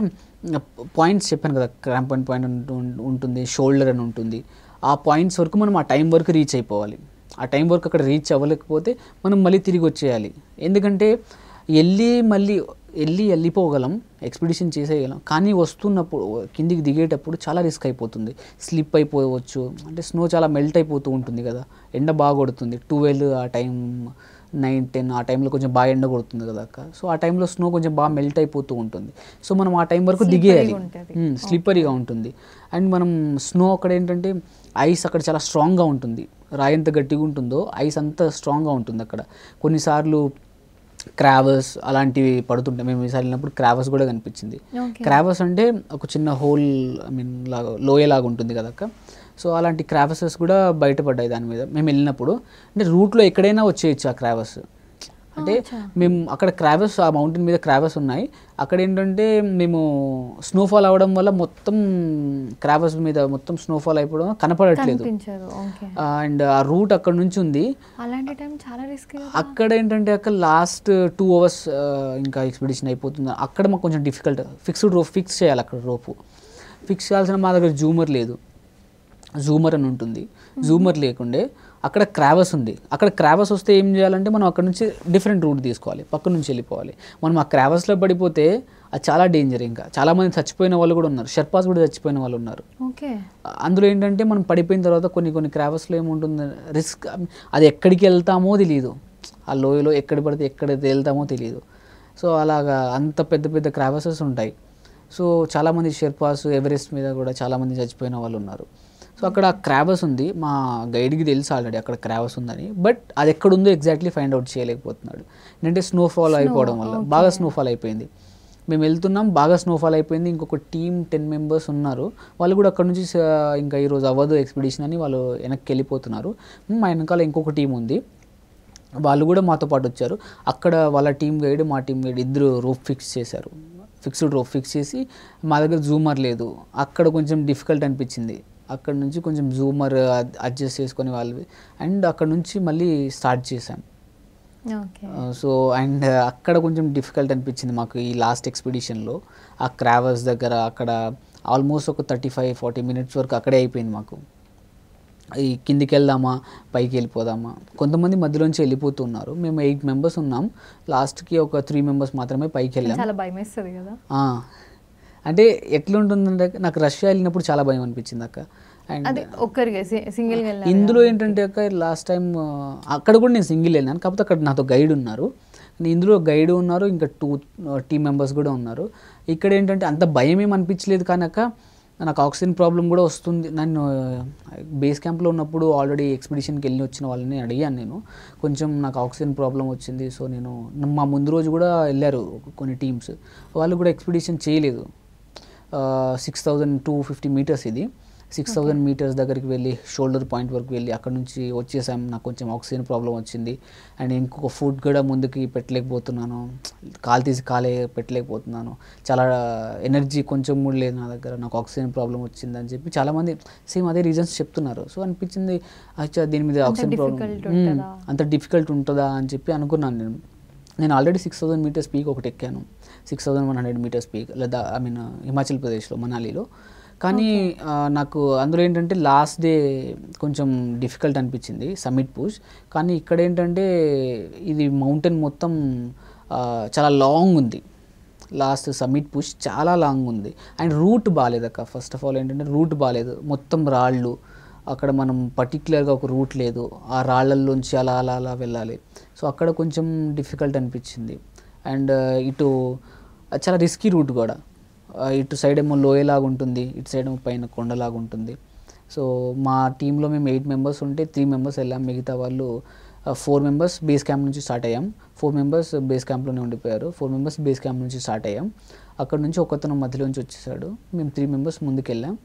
పాయింట్స్ చెప్పాను కదా, క్రాంప్ పాయింట్ ఉంటుంది, షోల్డర్ అని ఉంటుంది. ఆ పాయింట్స్ వరకు మనం ఆ టైం వరకు రీచ్ అయిపోవాలి. ఆ టైం వరకు అక్కడ రీచ్ అవ్వలేకపోతే మనం మళ్ళీ తిరిగి వచ్చేయాలి. ఎందుకంటే వెళ్ళిపోగలం, ఎక్స్పెడిషన్ చేసేయగలం, కానీ వస్తున్నప్పుడు కిందికి దిగేటప్పుడు చాలా రిస్క్ అయిపోతుంది, స్లిప్ అయిపోవచ్చు. అంటే స్నో చాలా మెల్ట్ అయిపోతూ ఉంటుంది కదా, ఎండ బాగా కొడుతుంది. 12 ఆ టైం, 9, 10 ఆ టైంలో కొంచెం బాగా ఎండ కొడుతుంది కదా అక్క. సో ఆ టైంలో స్నో కొంచెం బాగా మెల్ట్ అయిపోతూ ఉంటుంది. సో మనం ఆ టైం వరకు దిగేయాలి, స్లిప్పరీగా ఉంటుంది. అండ్ మనం స్నో అక్కడ ఏంటంటే ఐస్ అక్కడ చాలా స్ట్రాంగ్గా ఉంటుంది, రాయి ఎంత గట్టిగా ఉంటుందో ఐస్ అంత స్ట్రాంగ్గా ఉంటుంది అక్కడ. కొన్నిసార్లు క్రావస్ అలాంటివి పడుతుంటాయి. మేము ఈసారి వెళ్ళినప్పుడు క్రావస్ కూడా కనిపించింది. క్రావస్ అంటే ఒక చిన్న హోల్, లాగా లోయలాగా ఉంటుంది కదా అక్క. సో అలాంటి క్రావసెస్ కూడా బయటపడ్డాయి దాని మీద మేము వెళ్ళినప్పుడు. అంటే రూట్లో ఎక్కడైనా వచ్చేయచ్చు ఆ క్రావస్. అంటే మేము అక్కడ క్రావస్, ఆ మౌంటైన్ మీద క్రావస్ ఉన్నాయి. అక్కడ ఏంటంటే మేము స్నోఫాల్ అవ్వడం వల్ల మొత్తం క్రావస్ మీద మొత్తం స్నోఫాల్ అయిపోవడం కనపడట్లేదు. అండ్ ఆ రూట్ అక్కడ నుంచి ఉంది. అక్కడ ఏంటంటే అక్కడ లాస్ట్ 2 hours ఇంకా ఎక్స్పెడిషన్ అయిపోతుంది. అక్కడ మాకు కొంచెం డిఫికల్ట్. ఫిక్స్డ్ రోప్ ఫిక్స్ చేయాలి అక్కడ, రోపు ఫిక్స్ చేయాల్సిన మా దగ్గర జూమర్ లేదు. జూమర్ అని ఉంటుంది. జూమర్ లేకుండే అక్కడ క్రావస్ ఉంది. అక్కడ క్రావస్ వస్తే ఏం చేయాలంటే మనం అక్కడ నుంచి డిఫరెంట్ రూట్ తీసుకోవాలి, పక్క నుంచి వెళ్ళిపోవాలి. మనం ఆ క్రావస్లో పడిపోతే అది చాలా డేంజర్. ఇంకా చాలామంది చచ్చిపోయిన వాళ్ళు కూడా ఉన్నారు, షెర్పాస్ కూడా చచ్చిపోయిన వాళ్ళు ఉన్నారు.
ఓకే.
అందులో ఏంటంటే మనం పడిపోయిన తర్వాత కొన్ని క్రావస్లో ఏముంటుంది రిస్క్, అది ఎక్కడికి వెళ్తామో తెలియదు, ఆ లోయలో ఎక్కడ పడితే ఎక్కడ వెళ్తామో తెలియదు. సో అలాగా అంత పెద్ద పెద్ద క్రావసెస్ ఉంటాయి. సో చాలామంది షెర్పాస్ ఎవరెస్ట్ మీద కూడా చాలామంది చచ్చిపోయిన వాళ్ళు ఉన్నారు. సో అక్కడ క్రావస్ ఉంది, మా గైడ్కి తెలుసు ఆల్రెడీ అక్కడ క్రావస్ ఉందని, బట్ అది ఎక్కడుందో ఎగ్జాక్ట్లీ ఫైండ్ అవుట్ చేయలేకపోతున్నాడు. ఏంటంటే స్నోఫాల్ అయిపోవడం వల్ల బాగా స్నోఫాల్ అయిపోయింది. మేము వెళ్తున్నాం, బాగా స్నోఫాల్ అయిపోయింది. ఇంకొక టీమ్ 10 members ఉన్నారు, వాళ్ళు కూడా అక్కడ నుంచి ఇంకా ఈరోజు అవ్వదు ఎక్స్పిడిషన్ అని వాళ్ళు వెనక్కి వెళ్ళిపోతున్నారు. మా వెనకాల ఇంకొక టీం ఉంది, వాళ్ళు కూడా మాతో పాటు వచ్చారు. అక్కడ వాళ్ళ టీం గైడ్ మా టీం గైడ్ ఇద్దరు రోప్ ఫిక్స్ చేశారు, ఫిక్స్డ్ రోప్ ఫిక్స్ చేసి. మా దగ్గర జూమర్ లేదు, అక్కడ కొంచెం డిఫికల్ట్ అనిపించింది. అక్కడ నుంచి కొంచెం జూమర్ అడ్జస్ట్ చేసుకొని వాళ్ళు, అండ్ అక్కడ నుంచి మళ్ళీ స్టార్ట్ చేశాం. సో అండ్ అక్కడ కొంచెం డిఫికల్ట్ అనిపించింది మాకు ఈ లాస్ట్ ఎక్స్పిడిషన్లో. ఆ క్రావస్ దగ్గర అక్కడ ఆల్మోస్ట్ ఒక 35-40 minutes వరకు అక్కడే అయిపోయింది మాకు. ఈ కిందికి వెళ్దామా పైకి వెళ్ళిపోదామా, కొంతమంది మధ్యలోంచి వెళ్ళిపోతున్నారు. మేము 8 members ఉన్నాం, లాస్ట్కి ఒక 3 members మాత్రమే పైకి వెళ్ళాం.
చాలా భయం వేస్తుంది కదా.
అంటే ఎట్లుంటుందంటే నాకు రష్యా వెళ్ళినప్పుడు చాలా భయం అనిపించింది అక్క. అండ్
ఒక్కరికి సింగిల్
ఇందులో ఏంటంటే అక్క లాస్ట్ టైం అక్కడ కూడా నేను సింగిల్ వెళ్ళాను, కాకపోతే అక్కడ నాతో గైడ్ ఉన్నారు. ఇందులో గైడ్ ఉన్నారు, ఇంకా 2 team members కూడా ఉన్నారు. ఇక్కడ ఏంటంటే అంత భయం ఏం అనిపించలేదు, కానీ అక్క నాకు ఆక్సిజన్ ప్రాబ్లం కూడా వస్తుంది. నన్ను బేస్ క్యాంప్లో ఉన్నప్పుడు ఆల్రెడీ ఎక్స్పిడిషన్కి వెళ్ళి వచ్చిన వాళ్ళని అడిగాను నేను, కొంచెం నాకు ఆక్సిజన్ ప్రాబ్లం వచ్చింది. సో నేను మా ముందు రోజు కూడా వెళ్ళారు కొన్ని టీమ్స్, వాళ్ళు కూడా ఎక్స్పిడిషన్ చేయలేదు. 6250 meters ఇది, 6000 meters దగ్గరికి వెళ్ళి షోల్డర్ పాయింట్ వరకు వెళ్ళి అక్కడ నుంచి వచ్చేసాం. నాకు కొంచెం ఆక్సిజన్ ప్రాబ్లం వచ్చింది, అండ్ ఇంకొక ఫుడ్ కూడా ముందుకి పెట్టలేకపోతున్నాను, కాలు తీసి కాలే పెట్టలేకపోతున్నాను, చాలా ఎనర్జీ కొంచెం కూడా లేదు నా దగ్గర, నాకు ఆక్సిజన్ ప్రాబ్లం వచ్చింది అని చెప్పి చాలామంది సేమ్ అదే రీజన్స్ చెప్తున్నారు. సో అనిపించింది అచ్చా దీని మీద ఆక్సిజన్ ప్రాబ్లం అంత డిఫికల్ట్ ఉంటుందా అని చెప్పి అనుకున్నాను. నేను ఆల్రెడీ 6000 meters పీక్ ఒకటి ఎక్కాను, 6100 meters పీక్ లేదా హిమాచల్ ప్రదేశ్లో మనాలిలో. కానీ నాకు అందులో ఏంటంటే లాస్ట్ డే కొంచెం డిఫికల్ట్ అనిపించింది సమ్మిట్ పుష్. కానీ ఇక్కడ ఏంటంటే ఇది మౌంటైన్ మొత్తం చాలా లాంగ్ ఉంది, లాస్ట్ సమ్మిట్ పుష్ చాలా లాంగ్ ఉంది. అండ్ రూట్ బాగాలేదు అక్క. ఫస్ట్ ఆఫ్ ఆల్ ఏంటంటే రూట్ బాగాలేదు, మొత్తం రాళ్ళు. అక్కడ మనం పర్టికులర్గా ఒక రూట్ లేదు, ఆ రాళ్ళల్లోంచి అలా అలా అలా వెళ్ళాలి. సో అక్కడ కొంచెం డిఫికల్ట్ అనిపించింది. అండ్ ఇటు చాలా రిస్కీ రూట్ కూడా, ఇటు సైడ్ ఏమో లోయలాగా ఉంటుంది, ఇటు సైడ్ ఏమో పైన కొండలాగా ఉంటుంది. సో మా టీంలో మేము 8 members ఉంటే 3 members వెళ్ళాం, మిగతా వాళ్ళు 4 members బేస్ క్యాంప్ నుంచి స్టార్ట్ అయ్యాం. 4 members బేస్ క్యాంప్లోనే ఉండిపోయారు, 4 members బేస్ క్యాంప్ నుంచి స్టార్ట్ అయ్యాం. అక్కడ నుంచి ఒకతను మధ్యలోంచి వచ్చేసాడు, మేము 3 members ముందుకు వెళ్ళాం.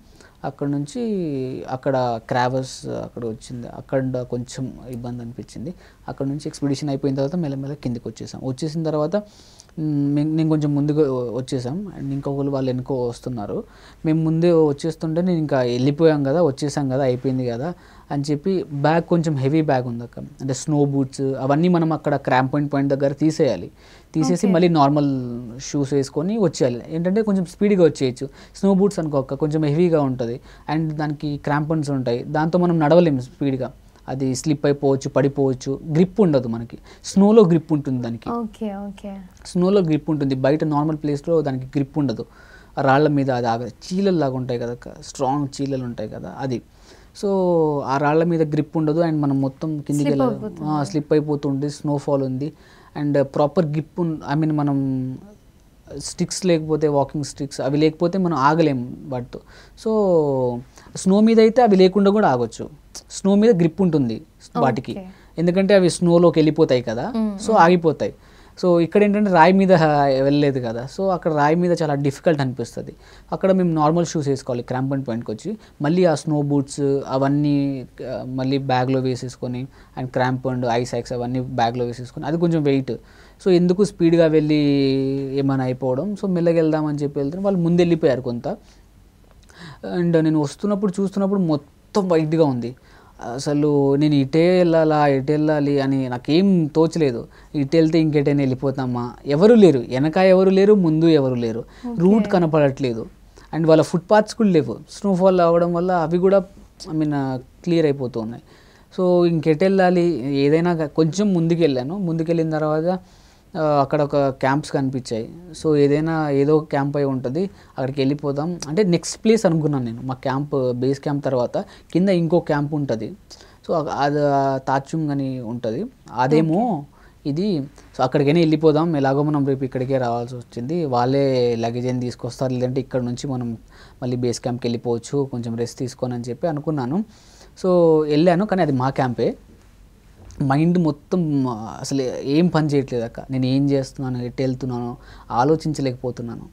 అక్కడ నుంచి అక్కడ క్రావస్ అక్కడ వచ్చింది, అక్కడ కొంచెం ఇబ్బంది అనిపించింది. అక్కడ నుంచి ఎక్స్పిడిషన్ అయిపోయిన తర్వాత మెల్లమెల్ల కిందికి వచ్చేసిన తర్వాత నేను కొంచెం ముందుగా వచ్చేసాం, అండ్ ఇంకొకరు వాళ్ళు వెనుక వస్తున్నారు. మేము ముందే వచ్చేస్తుంటే నేను ఇంకా వెళ్ళిపోయాం కదా, వచ్చేసాం కదా, అయిపోయింది కదా అని చెప్పి బ్యాగ్ కొంచెం హెవీ బ్యాగ్ ఉంది అక్క. అంటే స్నో బూట్స్ అవన్నీ మనం అక్కడ క్రాంప్ పాయింట్ దగ్గర తీసేసి మళ్ళీ నార్మల్ షూస్ వేసుకొని వచ్చేయాలి. ఏంటంటే కొంచెం స్పీడ్గా వచ్చేయచ్చు. స్నో బూట్స్ అనుకోక కొంచెం హెవీగా ఉంటుంది, అండ్ దానికి క్రాంపన్స్ ఉంటాయి, దాంతో మనం నడవలేము స్పీడ్గా, అది స్లిప్ అయిపోవచ్చు, పడిపోవచ్చు, గ్రిప్ ఉండదు మనకి. స్నోలో గ్రిప్ ఉంటుంది దానికి, స్నోలో గ్రిప్ ఉంటుంది, బయట నార్మల్ ప్లేస్లో దానికి గ్రిప్ ఉండదు. రాళ్ల మీద అది చీలల్లాగా ఉంటాయి కదా, స్ట్రాంగ్ చీలలు ఉంటాయి కదా అది. సో ఆ రాళ్ల మీద గ్రిప్ ఉండదు, అండ్ మనం మొత్తం కిందికి వెళ్ళాలి, స్లిప్ అయిపోతుంది, స్నోఫాల్ ఉంది, అండ్ ప్రాపర్ గ్రిప్ మనం స్టిక్స్ లేకపోతే, వాకింగ్ స్టిక్స్ అవి లేకపోతే మనం ఆగలేము వాటితో. సో స్నో మీద అయితే అవి లేకుండా కూడా ఆగొచ్చు, స్నో మీద గ్రిప్ ఉంటుంది వాటికి, ఎందుకంటే అవి స్నోలోకి వెళ్ళిపోతాయి కదా, సో ఆగిపోతాయి. సో ఇక్కడ ఏంటంటే రాయి మీద వెళ్ళలేదు కదా, సో అక్కడ రాయి మీద చాలా డిఫికల్ట్ అనిపిస్తుంది. అక్కడ మేము నార్మల్ షూస్ వేసుకోవాలి క్రాంప్ పాయింట్కి వచ్చి, మళ్ళీ ఆ స్నో బూట్స్ అవన్నీ మళ్ళీ బ్యాగ్లో వేసేసుకొని, and cramp and ice axes అవన్నీ బ్యాగ్లో వేసేసుకొని, అది కొంచెం వెయిట్. సో ఎందుకు స్పీడ్గా వెళ్ళి ఏమైనా అయిపోవడం, సో మెల్లగా వెళ్దామని చెప్పి వెళ్తే వాళ్ళు ముందు వెళ్ళిపోయారు కొంత. అండ్ నేను చూస్తున్నప్పుడు మొత్తం వైట్గా ఉంది. అసలు నేను ఇటే వెళ్ళాలి అని నాకేం తోచలేదు. ఇటు వెళ్తే ఇంకెటైనా వెళ్ళిపోతామా, ఎవరు లేరు, వెనక ఎవరు లేరు, ముందు ఎవరు లేరు, రూట్ కనపడట్లేదు, అండ్ వాళ్ళ ఫుట్ పాత్స్ కూడా లేవు. స్నోఫాల్ అవ్వడం వల్ల అవి కూడా ఐ మీన్ క్లియర్ అయిపోతూ ఉన్నాయి. సో ఇంకెటు వెళ్ళాలి, ఏదైనా కొంచెం ముందుకెళ్ళాను. ముందుకెళ్ళిన తర్వాత అక్కడ ఒక క్యాంప్స్ కనిపించాయి. సో ఏదో క్యాంప్ అయి ఉంటుంది, అక్కడికి వెళ్ళిపోదాం అంటే నెక్స్ట్ ప్లేస్ అనుకున్నాను నేను. మా బేస్ క్యాంప్ తర్వాత కింద ఇంకో క్యాంప్ ఉంటుంది. సో అది తాచుంగ్ అని ఉంటుంది, అదేమో ఇది. సో అక్కడికైనా వెళ్ళిపోదాం, ఎలాగో మనం రేపు ఇక్కడికే రావాల్సి వచ్చింది, వాళ్ళే లగేజ్ అని తీసుకొస్తారు, లేదంటే ఇక్కడ నుంచి మనం మళ్ళీ బేస్ క్యాంప్కి వెళ్ళిపోవచ్చు, కొంచెం రెస్ట్ తీసుకొని అని చెప్పి అనుకున్నాను. సో వెళ్ళాను, కానీ అది మా క్యాంపే. మైండ్ మొత్తం అసలు ఏం పని చేయట్లేదు అక్క. నేను ఏం చేస్తున్నాను, ఎటు వెళ్తున్నానో ఆలోచించలేకపోతున్నాను.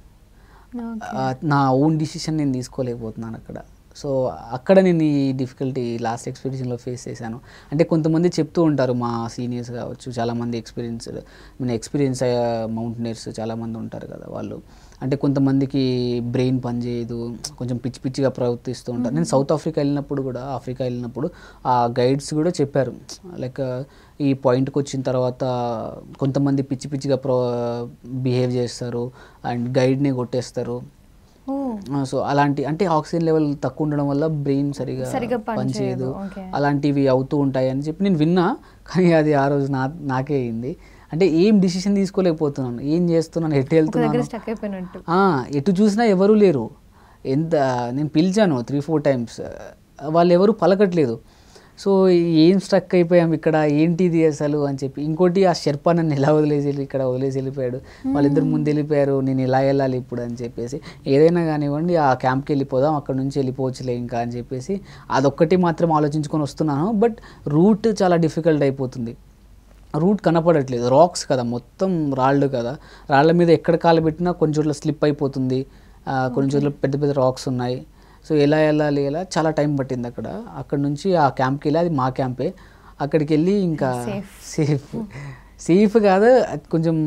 నా ఓన్ డిసిషన్ నేను తీసుకోలేకపోతున్నాను అక్కడ. సో అక్కడ నేను ఈ డిఫికల్టీ లాస్ట్ ఎక్స్పీడిషన్లో ఫేస్ చేశాను. అంటే కొంతమంది చెప్తూ ఉంటారు, మా సీనియర్స్ కావచ్చు, చాలామంది ఎక్స్పీరియన్స్ అయ్యే మౌంటైనర్స్ చాలామంది ఉంటారు కదా, వాళ్ళు అంటే కొంతమందికి బ్రెయిన్ పనిచేయదు, కొంచెం పిచ్చి పిచ్చిగా ప్రవర్తిస్తూ ఉంటారు. నేను సౌత్ ఆఫ్రికా వెళ్ళినప్పుడు ఆ గైడ్స్ కూడా చెప్పారు, లైక్ ఈ పాయింట్కి వచ్చిన తర్వాత కొంతమంది పిచ్చి పిచ్చిగా బిహేవ్ చేస్తారు అండ్ గైడ్ని కొట్టేస్తారు. సో అలాంటి అంటే ఆక్సిజన్ లెవెల్ తక్కువ ఉండడం వల్ల బ్రెయిన్ సరిగా పనిచేయదు, అలాంటివి అవుతూ ఉంటాయి అని చెప్పి నేను విన్నా. కానీ అది ఆ రోజు నాకే అయింది. అంటే ఏం డిసిషన్ తీసుకోలేకపోతున్నాను, ఏం చేస్తున్నాను, ఎటు వెళ్తున్నాను, ఎటు చూసినా ఎవరూ లేరు. నేను పిలిచాను 3-4 టైమ్స్, వాళ్ళు ఎవరు పలకట్లేదు. సో ఏం స్ట్రక్ అయిపోయాం ఇక్కడ, ఏంటిది అసలు అని చెప్పి. ఇంకోటి ఆ షెర్పా నన్ను ఎలా వదిలేసి వెళ్ళిపోయాడు, వాళ్ళిద్దరు ముందు వెళ్ళిపోయారు, నేను ఎలా వెళ్ళాలి ఇప్పుడు అని చెప్పేసి. ఏదైనా కానివ్వండి ఆ క్యాంప్కి వెళ్ళిపోదాం, అక్కడ నుంచి వెళ్ళిపోవచ్చులే ఇంకా అని చెప్పేసి అదొక్కటి మాత్రం ఆలోచించుకొని వస్తున్నాను. బట్ రూట్ చాలా డిఫికల్ట్ అయిపోతుంది, రూట్ కనపడట్లేదు. రాక్స్ కదా, మొత్తం రాళ్ళు కదా, రాళ్ళ మీద ఎక్కడ కాలు పెట్టినా కొన్ని చోట్ల స్లిప్ అయిపోతుంది, కొన్ని చోట్ల పెద్ద పెద్ద రాక్స్ ఉన్నాయి. సో ఎలా వెళ్ళాలి, చాలా టైం పట్టింది అక్కడ నుంచి ఆ క్యాంప్కి వెళ్ళి, అది మా క్యాంపే. అక్కడికి వెళ్ళి ఇంకా సేఫ్ కాదు, కొంచెం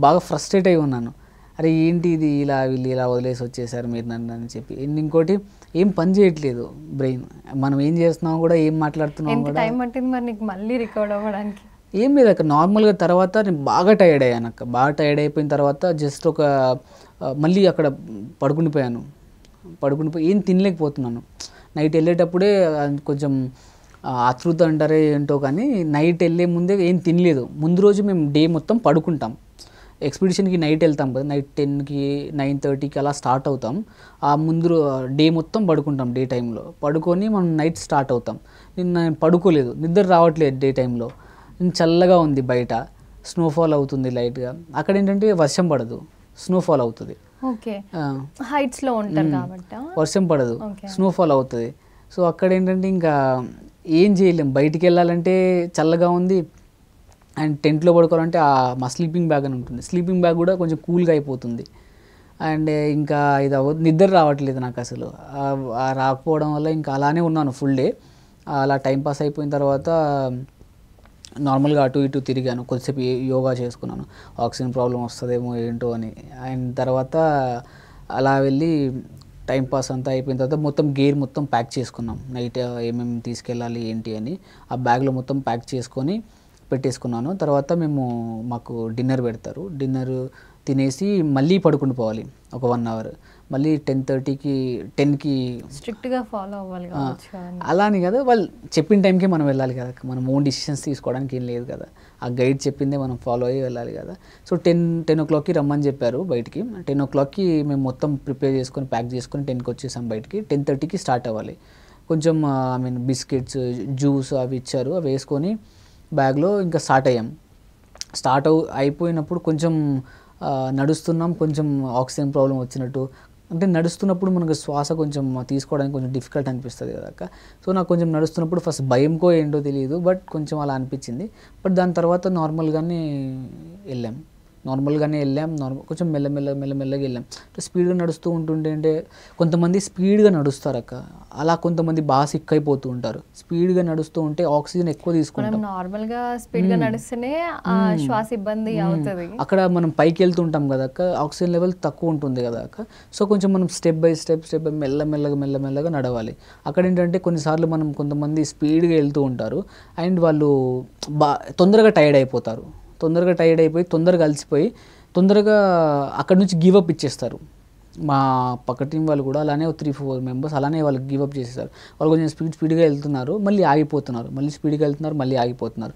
బాగా ఫ్రస్ట్రేట్ అయి ఉన్నాను. అరే ఏంటి ఇది, వీళ్ళు ఇలా వదిలేసి వచ్చేసారు మీరు నన్ను అని చెప్పి. ఇంకోటి ఏం పని చేయట్లేదు బ్రెయిన్, మనం ఏం చేస్తున్నాం కూడా, ఏం మాట్లాడుతున్నాం కూడా.
టైం పట్టింది మరి నీకు మళ్ళీ రికవర్ అవ్వడానికి?
ఏం లేదు అక్కడ, నార్మల్గా తర్వాత నేను బాగా టైర్డ్ అయ్యాను బాగా టైర్డ్ అయిపోయిన తర్వాత జస్ట్ మళ్ళీ అక్కడ పడుకునిపోయి ఏం తినలేకపోతున్నాను. నైట్ వెళ్ళేటప్పుడే కొంచెం ఆతృత అంటారే ఏంటో, కానీ నైట్ వెళ్ళే ముందే ఏం తినలేదు. ముందు రోజు మేము డే మొత్తం పడుకుంటాం, ఎక్స్పిడిషన్కి నైట్ వెళ్తాం కదా, నైట్ 10కి 9:30కి అలా స్టార్ట్ అవుతాం. ఆ ముందు డే మొత్తం పడుకుంటాం, డే టైంలో పడుకొని మనం నైట్ స్టార్ట్ అవుతాం. నేను పడుకోలేదు, నిద్ర రావట్లేదు డే టైంలో. చల్లగా ఉంది బయట, స్నోఫాల్ అవుతుంది లైట్గా. అక్కడ ఏంటంటే వర్షం పడదు, స్నోఫాల్ అవుతుంది.
హైట్స్లో ఉంటారు కాబట్టి
వర్షం పడదు, స్నోఫాల్ అవుతుంది. సో అక్కడ ఏంటంటే ఇంకా ఏం చేయలేం, బయటికి వెళ్ళాలంటే చల్లగా ఉంది అండ్ టెంట్లో పడుకోవాలంటే మా స్లీపింగ్ బ్యాగ్ అని ఉంటుంది, స్లీపింగ్ బ్యాగ్ కూడా కొంచెం కూల్గా అయిపోతుంది. అండ్ ఇంకా ఇది నిద్ర రావట్లేదు నాకు అసలు. రాకపోవడం వల్ల ఇంకా అలానే ఉన్నాను ఫుల్ డే. అలా టైంపాస్ అయిపోయిన తర్వాత నార్మల్గా అటు ఇటు తిరిగాను, కొద్దిసేపు యోగా చేసుకున్నాను, ఆక్సిజన్ ప్రాబ్లం వస్తుందేమో ఏంటో అని. అండ్ తర్వాత అలా వెళ్ళి టైంపాస్ అంతా అయిపోయిన తర్వాత మొత్తం గేర్ మొత్తం ప్యాక్ చేసుకున్నాం, నైట్ ఏమేమి తీసుకెళ్ళాలి ఏంటి అని ఆ బ్యాగ్లో మొత్తం ప్యాక్ చేసుకొని పెట్టేసుకున్నాను. తర్వాత మాకు డిన్నర్ పెడతారు, డిన్నర్ తినేసి మళ్ళీ పడుకుని పోవాలి ఒక 1 అవర్. మళ్ళీ 10:30కి
స్ట్రిక్ట్గా ఫాలో అవ్వాలి.
అలా అని కదా, వాళ్ళు చెప్పిన టైంకి మనం వెళ్ళాలి కదా, మనం ఓన్ డిసిషన్స్ తీసుకోవడానికి ఏం లేదు కదా, ఆ గైడ్ చెప్పిందే మనం ఫాలో అయ్యి వెళ్ళాలి కదా. సో 10 o'clockకి రమ్మని చెప్పారు బయటికి. 10 o'clockకి మేము మొత్తం ప్రిపేర్ చేసుకొని ప్యాక్ చేసుకొని 10కి వచ్చేసాం బయటికి. 10:30కి స్టార్ట్ అవ్వాలి. కొంచెం బిస్కెట్స్, జ్యూస్ అవి ఇచ్చారు, అవి వేసుకొని బ్యాగ్లో ఇంకా స్టార్ట్ అయ్యాం. అయిపోయినప్పుడు కొంచెం నడుస్తున్నాం, కొంచెం ఆక్సిజన్ ప్రాబ్లం వచ్చినట్టు. అంటే నడుస్తున్నప్పుడు మనకు శ్వాస కొంచెం తీసుకోవడానికి కొంచెం డిఫికల్ట్ అనిపిస్తుంది కదా అక్క. సో నాకు కొంచెం నడుస్తున్నప్పుడు ఫస్ట్ భయంకో ఏంటో తెలియదు, బట్ కొంచెం అలా అనిపించింది. బట్ దాని తర్వాత నార్మల్గానే వెళ్ళాం. కొంచెం మెల్లమెల్లగా వెళ్ళాం. స్పీడ్గా నడుస్తూ ఉంటుంటే అంటే కొంతమంది స్పీడ్గా నడుస్తారు అక్క, అలా కొంతమంది బాగా సిక్ అయిపోతూ ఉంటారు. స్పీడ్గా నడుస్తూ ఉంటే ఆక్సిజన్ ఎక్కువ తీసుకుంటాం.
నార్మల్గా స్పీడ్గా నడుస్తూనే శ్వాస ఇబ్బంది అవుతుంది.
అక్కడ మనం పైకి వెళ్తుంటాం కదా అక్క, ఆక్సిజన్ లెవెల్ తక్కువ ఉంటుంది కదా అక్క. సో కొంచెం మనం స్టెప్ బై స్టెప్ మెల్లమెల్లగా నడవాలి. అక్కడ ఏంటంటే కొన్నిసార్లు కొంతమంది స్పీడ్గా వెళ్తూ ఉంటారు అండ్ వాళ్ళు తొందరగా టైర్డ్ అయిపోయి తొందరగా అలసిపోయి తొందరగా అక్కడి నుంచి గివ్ అప్ ఇచ్చేస్తారు. మా పక్క టీం వాళ్ళు కూడా అలానే 3-4 మెంబర్స్ అలానే వాళ్ళు గివప్ చేసేసారు. వాళ్ళు కొంచెం స్పీడ్గా వెళ్తున్నారు, మళ్ళీ ఆగిపోతున్నారు, మళ్ళీ స్పీడ్గా వెళ్తున్నారు, మళ్ళీ ఆగిపోతున్నారు.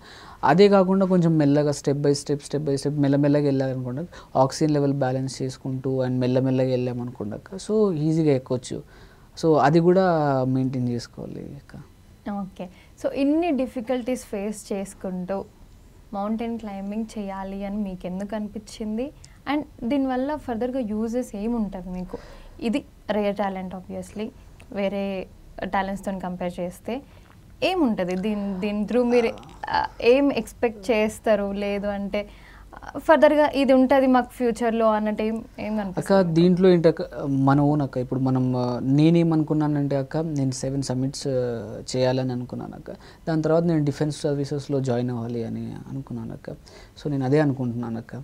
అదే కాకుండా కొంచెం మెల్లగా స్టెప్ బై స్టెప్ మెల్లమెల్లగా వెళ్ళాలనుకుంటా, ఆక్సిజన్ లెవెల్ బ్యాలెన్స్ చేసుకుంటూ అండ్ మెల్లమెల్లగా వెళ్ళామనుకుంటా సో ఈజీగా ఎక్కొచ్చు. సో అది కూడా మెయింటైన్ చేసుకోవాలి అక్క.
ఓకే. సో ఇన్ని డిఫికల్టీస్ ఫేస్ చేసుకుంటూ మౌంటైన్ క్లైంబింగ్ చేయాలి అని మీకు ఎందుకు అనిపించింది? అండ్ దీనివల్ల ఫర్దర్గా యూజెస్ ఏముంటుంది మీకు? ఇది రేర్ టాలెంట్ ఆబ్వియస్లీ, వేరే టాలెంట్స్తో కంపేర్ చేస్తే ఏముంటుంది దీని త్రూ మీరు ఏం ఎక్స్పెక్ట్ చేస్తారు? లేదు అంటే ఫర్దర్గా ఇది ఉంటుంది మాకు ఫ్యూచర్లో అన్నట్టు ఏం
అక్క దీంట్లో ఏంటక్క మన ఓన్ అక్క. ఇప్పుడు మనం నేనేమనుకున్నానంటే అక్క, నేను 7 సమ్మిట్స్ చేయాలని అనుకున్నాను అక్క. దాని తర్వాత నేను డిఫెన్స్ సర్వీసెస్లో జాయిన్ అవ్వాలి అని అనుకున్నాను అక్క. సో నేను అదే అనుకుంటున్నాను అక్క.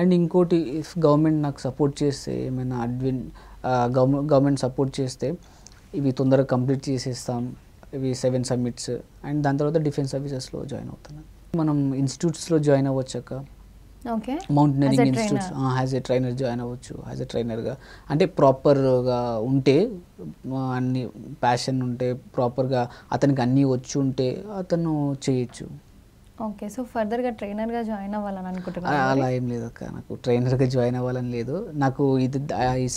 అండ్ ఇంకోటి, ఇఫ్ గవర్నమెంట్ నాకు సపోర్ట్ చేస్తే, ఏమైనా గవర్నమెంట్ సపోర్ట్ చేస్తే ఇవి తొందరగా కంప్లీట్ చేసేస్తాం, ఇవి 7 సమ్మిట్స్. అండ్ దాని తర్వాత డిఫెన్స్ సర్వీసెస్లో జాయిన్ అవుతాను. మనం ఇన్స్టిట్యూట్స్లో జాయిన్ అవ్వచ్చు అక్క.
Okay.
Mountaineering institutes as a trainer join అవ్వచ్చు. యాజ్ ఏ ట్రైనర్గా అంటే ప్రాపర్గా ఉంటే, అన్ని ప్యాషన్ ఉంటే, ప్రాపర్గా అతనికి అన్నీ వచ్చి ఉంటే అతను చేయొచ్చు.
ఓకే. సో ఫర్దర్గా ట్రైనర్గా జాయిన్ అవ్వాలని అనుకుంటున్నాను.
అలా ఏం లేదు అక్క, నాకు ట్రైనర్గా జాయిన్ అవ్వాలని లేదు. నాకు ఈ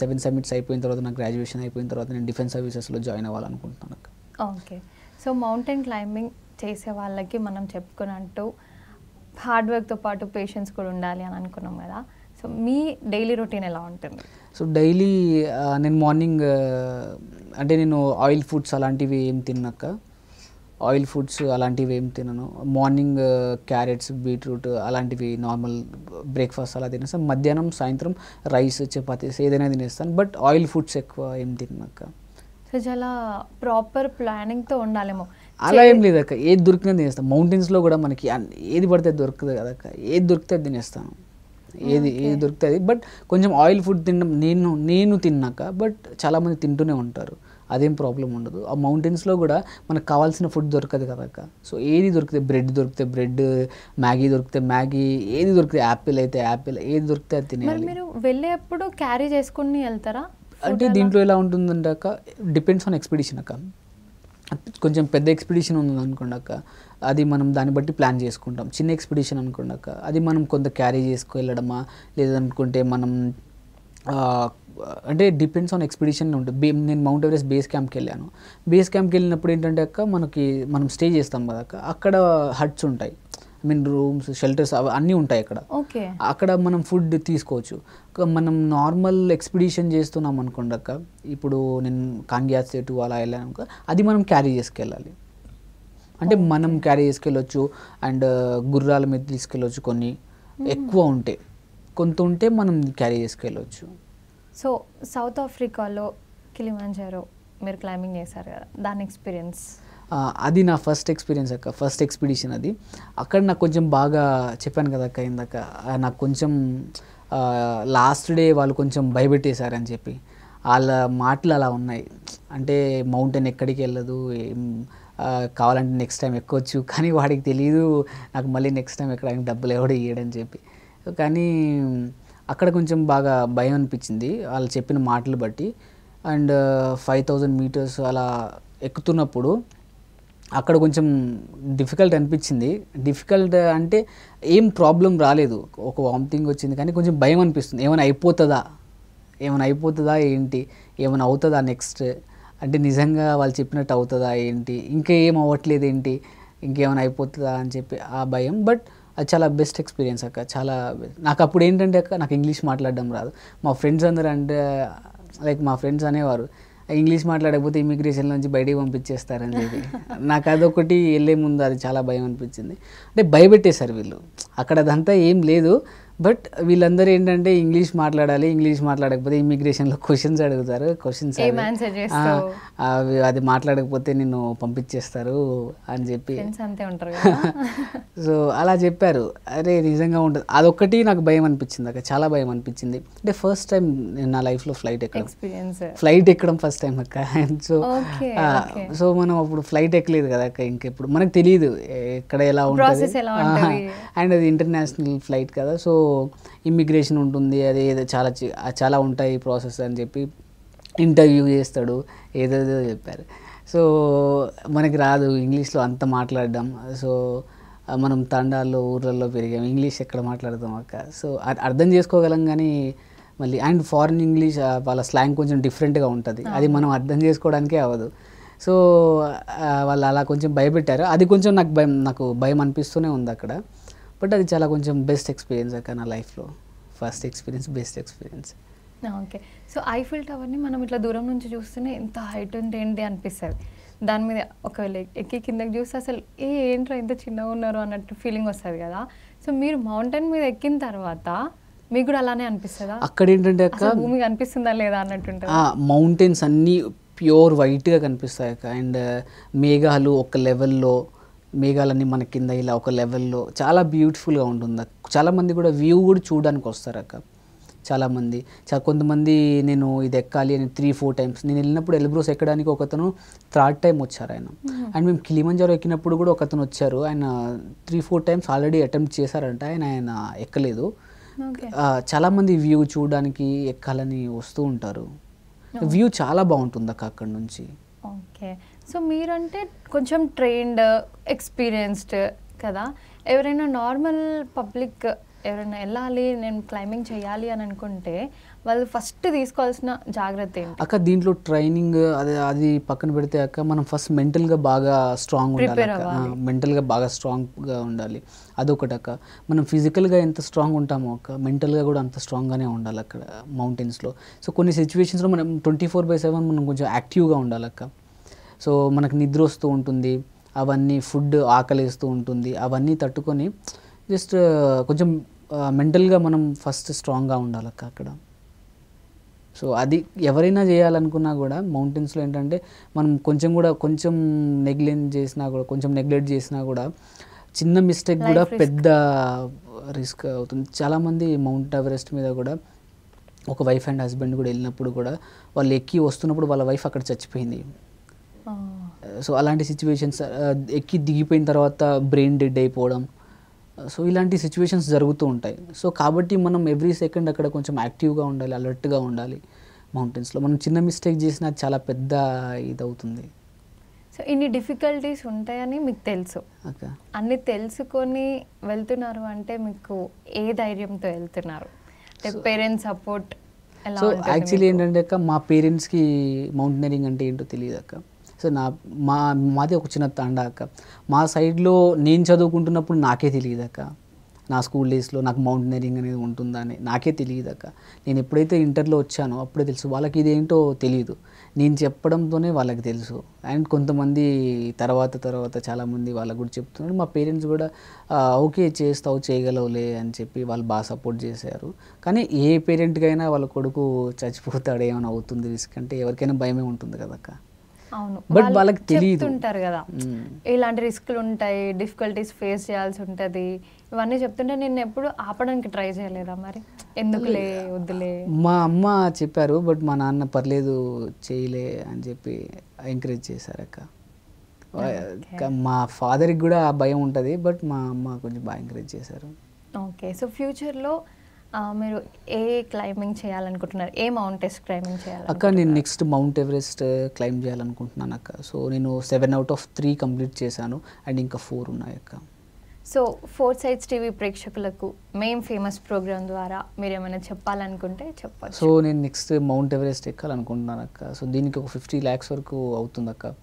7 సమ్మిట్స్ అయిపోయిన తర్వాత, నాకు గ్రాడ్యుయేషన్ అయిపోయిన తర్వాత నేను డిఫెన్స్ సర్వీసెస్లో జాయిన్ అవ్వాలనుకుంటున్నాను అక్క.
ఓకే. సో మౌంటైన్ క్లైంబింగ్ చేసే వాళ్ళకి మనం చెప్పుకున్నట్టు హార్డ్ వర్క్తో పాటు పేషెన్స్ కూడా ఉండాలి అని అనుకున్నాం కదా. సో మీ డైలీ రొటీన్ ఎలా ఉంటుంది?
సో డైలీ నేను మార్నింగ్ అంటే నేను ఆయిల్ ఫుడ్స్ అలాంటివి ఏం తిన్నాక, ఆయిల్ ఫుడ్స్ అలాంటివి ఏం తినను. మార్నింగ్ క్యారెట్స్, బీట్రూట్ అలాంటివి నార్మల్ బ్రేక్ఫాస్ట్ అలా తినేస్తాను. మధ్యాహ్నం, సాయంత్రం రైస్, చపాతీస్ ఏదైనా తినేస్తాను. బట్ ఆయిల్ ఫుడ్స్ ఎక్కువ ఏం తిన్నాక.
సో చాలా ప్రాపర్ ప్లానింగ్తో ఉండాలేమో.
అలా ఏం లేదు అక్క, ఏది దొరికినా తినేస్తాం. మౌంటైన్స్లో కూడా మనకి ఏది పడితే దొరుకుతుంది కదా అక్క, ఏది దొరికితే తినేస్తాను, ఏది దొరుకుతుంది. బట్ కొంచెం ఆయిల్ ఫుడ్ తినడం నేను తిన్నాక, బట్ చాలామంది తింటూనే ఉంటారు, అదేం ప్రాబ్లం ఉండదు. ఆ మౌంటైన్స్లో కూడా మనకు కావాల్సిన ఫుడ్ దొరకదు కదా అక్క. సో ఏది దొరికితే, బ్రెడ్ దొరికితే బ్రెడ్, మ్యాగీ దొరికితే మ్యాగీ, ఏది దొరికితే, యాపిల్ అయితే యాపిల్, ఏది దొరికితే అది తినేయాలి.
మీరు వెళ్ళేప్పుడు క్యారీ చేసుకుని వెళ్తారా?
అంటే దీంట్లో ఎలా ఉంటుందంటే అక్క, డిపెండ్స్ ఆన్ ఎక్స్పెడిషన్ అక్క. కొంచెం పెద్ద ఎక్స్పెడిషన్ ఉంది అనుకోండి అక్క, అది మనం దాన్ని బట్టి ప్లాన్ చేసుకుంటాం. చిన్న ఎక్స్పెడిషన్ అనుకోండి అక్క, అది మనం కొంత క్యారీ చేసుకువెళ్ళడమా, లేదనుకుంటే మనం అంటే డిపెండ్స్ ఆన్ ఎక్స్పెడిషన్ ఉంటుంది. నేను మౌంట్ ఎవరెస్ట్ బేస్ క్యాంప్కి వెళ్ళాను. బేస్ క్యాంప్కి వెళ్ళినప్పుడు ఏంటంటే అక్క, మనం స్టే చేస్తాం కదా అక్క, అక్కడ హట్స్ ఉంటాయి, ఐ మీన్ రూమ్స్, షెల్టర్స్ అన్నీ ఉంటాయి అక్కడ.
ఓకే.
అక్కడ మనం ఫుడ్ తీసుకోవచ్చు. మనం నార్మల్ ఎక్స్పెడిషన్ చేస్తున్నాం అనుకోండి అక్క, ఇప్పుడు నేను కాంగ్యాస్ చెట్టు అలా వెళ్ళాను అనుకో, అది మనం క్యారీ చేసుకెళ్ళాలి. అంటే మనం క్యారీ చేసుకెళ్ళొచ్చు. అండ్ గుర్రాల మీద తీసుకెళ్ళొచ్చు, కొన్ని ఎక్కువ ఉంటే, కొంత ఉంటే మనం క్యారీ చేసుకెళ్ళొచ్చు.
సో సౌత్ ఆఫ్రికాలో కిలిమంజారో మీరు క్లైంబింగ్ చేశారు కదా, దాని ఎక్స్పీరియన్స్?
అది నా ఫస్ట్ ఎక్స్పీరియన్స్ అక్క, ఫస్ట్ ఎక్స్పెడిషన్ అది. అక్కడ నాకు కొంచెం బాగా చెప్పాను కదా అక్క ఇందాక, నాకు కొంచెం లాస్ట్ డే వాళ్ళు కొంచెం భయపెట్టేశారని చెప్పి, వాళ్ళ మాటలు అలా ఉన్నాయి. అంటే మౌంటైన్ ఎక్కడికి వెళ్ళదు, కావాలంటే నెక్స్ట్ టైం ఎక్కొచ్చు, కానీ వాడికి తెలియదు నాకు మళ్ళీ నెక్స్ట్ టైం ఎక్కడానికి డబ్బులు ఎవడో ఇవ్వడని చెప్పి. కానీ అక్కడ కొంచెం బాగా భయం అనిపించింది వాళ్ళు చెప్పిన మాటలు బట్టి. అండ్ 5000 మీటర్స్ అలా ఎక్కుతున్నప్పుడు అక్కడ కొంచెం డిఫికల్ట్ అనిపించింది. డిఫికల్ట్ అంటే ఏం ప్రాబ్లం రాలేదు, ఒక వామిటింగ్ వచ్చింది, కానీ కొంచెం భయం అనిపిస్తుంది. ఏమైనా అయిపోతుందా ఏంటి, ఏమైనా అవుతుందా నెక్స్ట్, అంటే నిజంగా వాళ్ళు చెప్పినట్టు అవుతుందా ఏంటి, ఇంకా ఏం అవ్వట్లేదు ఏంటి, ఇంకేమైనా అయిపోతుందా అని చెప్పి ఆ భయం. బట్ అది చాలా బెస్ట్ ఎక్స్పీరియన్స్ అక్క. చాలా నాకు అప్పుడు ఏంటంటే అక్క, నాకు ఇంగ్లీష్ మాట్లాడడం రాదు. మా ఫ్రెండ్స్ అందరూ అంటే లైక్ మా ఫ్రెండ్స్ అనేవారు, ఇంగ్లీష్ మాట్లాడకపోతే ఇమిగ్రేషన్ నుంచి బయటికి పంపించేస్తారని చెప్పి. నాకు అదొకటి వెళ్ళే ముందు అది చాలా భయం అనిపించింది. అంటే భయపెట్టేశారు వీళ్ళు. అక్కడ అదంతా ఏం లేదు, బట్ వీళ్ళందరూ ఏంటంటే ఇంగ్లీష్ మాట్లాడాలి, ఇంగ్లీష్ మాట్లాడకపోతే ఇమిగ్రేషన్లో క్వశ్చన్స్ అడుగుతారు, క్వశ్చన్స్ అది మాట్లాడకపోతే నిన్ను పంపించేస్తారు అని చెప్పి. సో అలా చెప్పారు. అరే నిజంగా ఉంటుంది, అదొక్కటి నాకు భయం అనిపించింది అక్క, చాలా భయం అనిపించింది. అంటే ఫస్ట్ టైం నేను నా లైఫ్లో ఫ్లైట్ ఎక్కడం ఫస్ట్ టైం అక్క. సో మనం అప్పుడు ఫ్లైట్ ఎక్కలేదు కదా అక్క, ఇంకెప్పుడు మనకు తెలియదు ఎక్కడ ఎలా ఉంటుంది, అండ్ అది ఇంటర్నేషనల్ ఫ్లైట్ కదా, సో ఇమ్మిగ్రేషన్ ఉంటుంది, అది ఏదో చాలా ఉంటాయి ప్రాసెస్ అని చెప్పి ఇంటర్వ్యూ చేస్తాడు, ఏదేదో చెప్పారు. సో మనకి రాదు ఇంగ్లీష్లో అంత మాట్లాడడం. సో మనం తండాల్లో ఊర్లలో పెరిగాం, ఇంగ్లీష్ ఎక్కడ మాట్లాడతాం అక్క. సో అర్థం చేసుకోగలం కానీ మళ్ళీ అండ్ ఫారిన్ ఇంగ్లీష్ వాళ్ళ స్లాంగ్ కొంచెం డిఫరెంట్గా ఉంటుంది, అది మనం అర్థం చేసుకోవడానికే అవ్వదు. సో వాళ్ళు అలా కొంచెం భయపెట్టారు, అది కొంచెం నాకు భయం అనిపిస్తూనే ఉంది అక్కడ. బట్ అది చాలా కొంచెం బెస్ట్ ఎక్స్పీరియన్స్ అక్క నా లైఫ్లో, first experience, best experience.
Okay. So Eiffel టవర్ని మనం ఇట్లా దూరం నుంచి చూస్తేనే ఎంత హైట్ ఉంటే ఏంటి అనిపిస్తుంది. దాని మీద ఒకవేళ ఎక్కి కిందకి చూస్తే అసలు ఏంట్రా ఇంత చిన్నగా ఉన్నారు అన్నట్టు ఫీలింగ్ వస్తుంది కదా. సో మీరు మౌంటైన్ మీద ఎక్కిన తర్వాత మీకు కూడా అలానే అనిపిస్తుందా?
అక్కడ ఏంటంటే అక్క
భూమి కనిపిస్తుందా లేదా అన్నట్టు ఉంటుంది.
మౌంటైన్స్ అన్నీ ప్యూర్ వైట్గా కనిపిస్తాయి అక్క. అండ్ మేఘాలు ఒక లెవెల్లో, మేఘాలన్నీ మన కింద ఇలా ఒక లెవెల్లో చాలా బ్యూటిఫుల్గా ఉంటుంది. చాలామంది కూడా వ్యూ కూడా చూడడానికి వస్తారు అక్క. చాలామంది కొంతమంది నేను ఇది ఎక్కాలి అని 3-4 టైమ్స్, నేను వెళ్ళినప్పుడు ఎల్బ్రూస్ ఎక్కడానికి ఒకతను 3rd టైం వచ్చారు ఆయన. అండ్ మేము కిలిమంజారో ఎక్కినప్పుడు కూడా ఒకతను వచ్చారు, ఆయన 3-4 టైమ్స్ ఆల్రెడీ అటెంప్ట్ చేశారంట, ఆయన ఎక్కలేదు. చాలామంది వ్యూ చూడడానికి ఎక్కాలని వస్తూ ఉంటారు. వ్యూ చాలా బాగుంటుంది అక్క అక్కడ నుంచి.
ఓకే. సో మీరంటే కొంచెం ట్రైన్డ్, ఎక్స్పీరియన్స్డ్ కదా. ఎవరైనా నార్మల్ పబ్లిక్ ఎవరైనా వెళ్ళాలి, నేను క్లైంబింగ్ చేయాలి అని అనుకుంటే వాళ్ళు ఫస్ట్ తీసుకోవాల్సిన జాగ్రత్త ఏంటి అక్క?
దీంట్లో ట్రైనింగ్ అది పక్కన పెడితే అక్క, మనం ఫస్ట్ మెంటల్గా బాగా స్ట్రాంగ్ ఉండాలి అక్క. మెంటల్గా బాగా స్ట్రాంగ్గా ఉండాలి, అదొకటి అక్క. మనం ఫిజికల్గా ఎంత స్ట్రాంగ్ ఉంటామో అక్క, మెంటల్గా కూడా అంత స్ట్రాంగ్గానే ఉండాలి అక్కడ మౌంటైన్స్లో. సో కొన్ని సిచ్యువేషన్స్లో మనం 24/7 మనం కొంచెం యాక్టివ్గా ఉండాలి అక్క. సో మనకు నిద్ర వస్తూ ఉంటుంది, అవన్నీ ఫుడ్ ఆకలిస్తూ ఉంటుంది, అవన్నీ తట్టుకొని జస్ట్ కొంచెం మెంటల్గా మనం ఫస్ట్ స్ట్రాంగ్గా ఉండాలి అక్క అక్కడ. సో అది ఎవరైనా చేయాలనుకున్నా కూడా మౌంటైన్స్లో ఏంటంటే మనం కొంచెం నెగ్లెక్ట్ చేసినా కూడా చిన్న మిస్టేక్ కూడా పెద్ద రిస్క్ అవుతుంది. చాలామంది మౌంట్ ఎవరెస్ట్ మీద కూడా ఒక వైఫ్ అండ్ హస్బెండ్ కూడా వెళ్ళినప్పుడు కూడా వాళ్ళు ఎక్కి వస్తున్నప్పుడు వాళ్ళ వైఫ్ అక్కడ చచ్చిపోయింది. సో అలాంటి సిచ్యువేషన్స్, ఎక్కి దిగిపోయిన తర్వాత బ్రెయిన్ డెడ్ అయిపోవడం, సో ఇలాంటి సిచ్యువేషన్స్ జరుగుతూ ఉంటాయి. సో కాబట్టి మనం ఎవ్రీ సెకండ్ అక్కడ కొంచెం యాక్టివ్గా ఉండాలి, అలర్ట్గా ఉండాలి మౌంటైన్స్లో. మనం చిన్న మిస్టేక్ చేసినా చాలా పెద్ద ఇదవుతుంది.
సో ఇన్ని డిఫికల్టీస్ ఉంటాయని మీకు తెలుసు, అన్ని తెలుసుకొని వెళ్తున్నారు అంటే మీకు ఏ ధైర్యంతో వెళ్తున్నారు? పేరెంట్స్ సపోర్ట్ ఎలా?
సో యాక్చువల్లీ ఏంటంటే అక్క, మా పేరెంట్స్కి మౌంటైనరింగ్ అంటే ఏంటో తెలియదు అక్క. సో మాది ఒక చిన్న తండా అక్క. మా సైడ్లో నేను చదువుకుంటున్నప్పుడు నాకే తెలియదు అక్క, నా స్కూల్ డేస్లో నాకు మౌంటైనరింగ్ అనేది ఉంటుందా అని నాకే తెలియదు అక్క. నేను ఎప్పుడైతే ఇంటర్లో వచ్చానో అప్పుడే తెలుసు, వాళ్ళకి ఇదేంటో తెలియదు, నేను చెప్పడంతోనే వాళ్ళకి తెలుసు. అండ్ కొంతమంది తర్వాత చాలామంది వాళ్ళకు కూడా చెప్తున్నారు. మా పేరెంట్స్ కూడా ఓకే చేస్తావు, చేయగలవులే అని చెప్పి వాళ్ళు బాగా సపోర్ట్ చేశారు. కానీ ఏ పేరెంట్కైనా వాళ్ళ కొడుకు చచ్చిపోతాడు, ఏమైనా అవుతుంది రిస్క్ అంటే ఎవరికైనా భయమే ఉంటుంది కదక్క.
అవును,
బట్ వాళ్ళకి తెలియదు
ఉంటారు కదా ఇలాంటి రిస్క్లు ఉంటాయి, డిఫికల్టీస్ ఫేస్ చేయాల్సి ఉంటుంది, ఇవన్నీ చెప్తుంటే నేను ఎప్పుడు ఆపడానికి ట్రై చేయలేదా? మరి ఎందుకులే వద్దులే.
మా అమ్మ చెప్పారు, బట్ మా నాన్న పర్లేదు చేయలే అని చెప్పి ఎంకరేజ్ చేశారు అక్క. మా ఫాదర్కి కూడా ఆ భయం ఉంటుంది, బట్ మా అమ్మ కొంచెం బాగా ఎంకరేజ్ చేశారు.
ఓకే. సో ఫ్యూచర్లో మీరు ఏ క్లైంబింగ్ చేయాలనుకుంటున్నారు? ఏ మౌంటైన్స్ క్లైంబింగ్ చేయాలి
అక్క? నేను నెక్స్ట్ మౌంట్ ఎవరెస్ట్ క్లైంబ్ చేయాలనుకుంటున్నాను అక్క. సో నేను 7/3 కంప్లీట్ చేశాను, అండ్ ఇంకా 4 ఉన్నాయి అక్క.
సో 4 Sides టీవీ ప్రేక్షకులకు మేము ఫేమస్ ప్రోగ్రామ్ ద్వారా మీరు ఏమైనా చెప్పాలనుకుంటే చెప్పచ్చు.
సో నేను నెక్స్ట్ మౌంట్ ఎవరెస్ట్ ఎక్కాలనుకుంటున్నాను అక్క. సో దీనికి ఒక 50 lakhs వరకు అవుతుంది అక్క.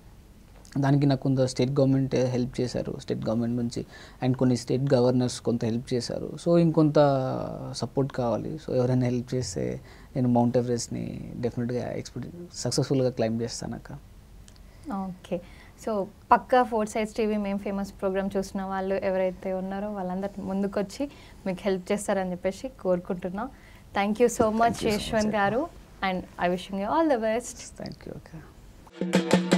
దానికి నాకు కొంత స్టేట్ గవర్నమెంట్ హెల్ప్ చేశారు, స్టేట్ గవర్నమెంట్ నుంచి, అండ్ కొన్ని స్టేట్ గవర్నర్స్ కొంత హెల్ప్ చేశారు. సో ఇంకొంత సపోర్ట్ కావాలి. సో ఎవరైనా హెల్ప్ చేస్తే నేను మౌంట్ ఎవరెస్ట్ని డెఫినెట్గా సక్సెస్ఫుల్గా క్లైంబ్ చేస్తాను అక్క.
ఓకే. సో పక్కా 4 Sides టీవీ మేము ఫేమస్ ప్రోగ్రామ్ చూసిన వాళ్ళు ఎవరైతే ఉన్నారో వాళ్ళందరూ ముందుకొచ్చి మీకు హెల్ప్ చేస్తారని చెప్పేసి కోరుకుంటున్నాం. Thank you so much Yashwant గారు, and I wishing you all the best.
Thank you అక్క.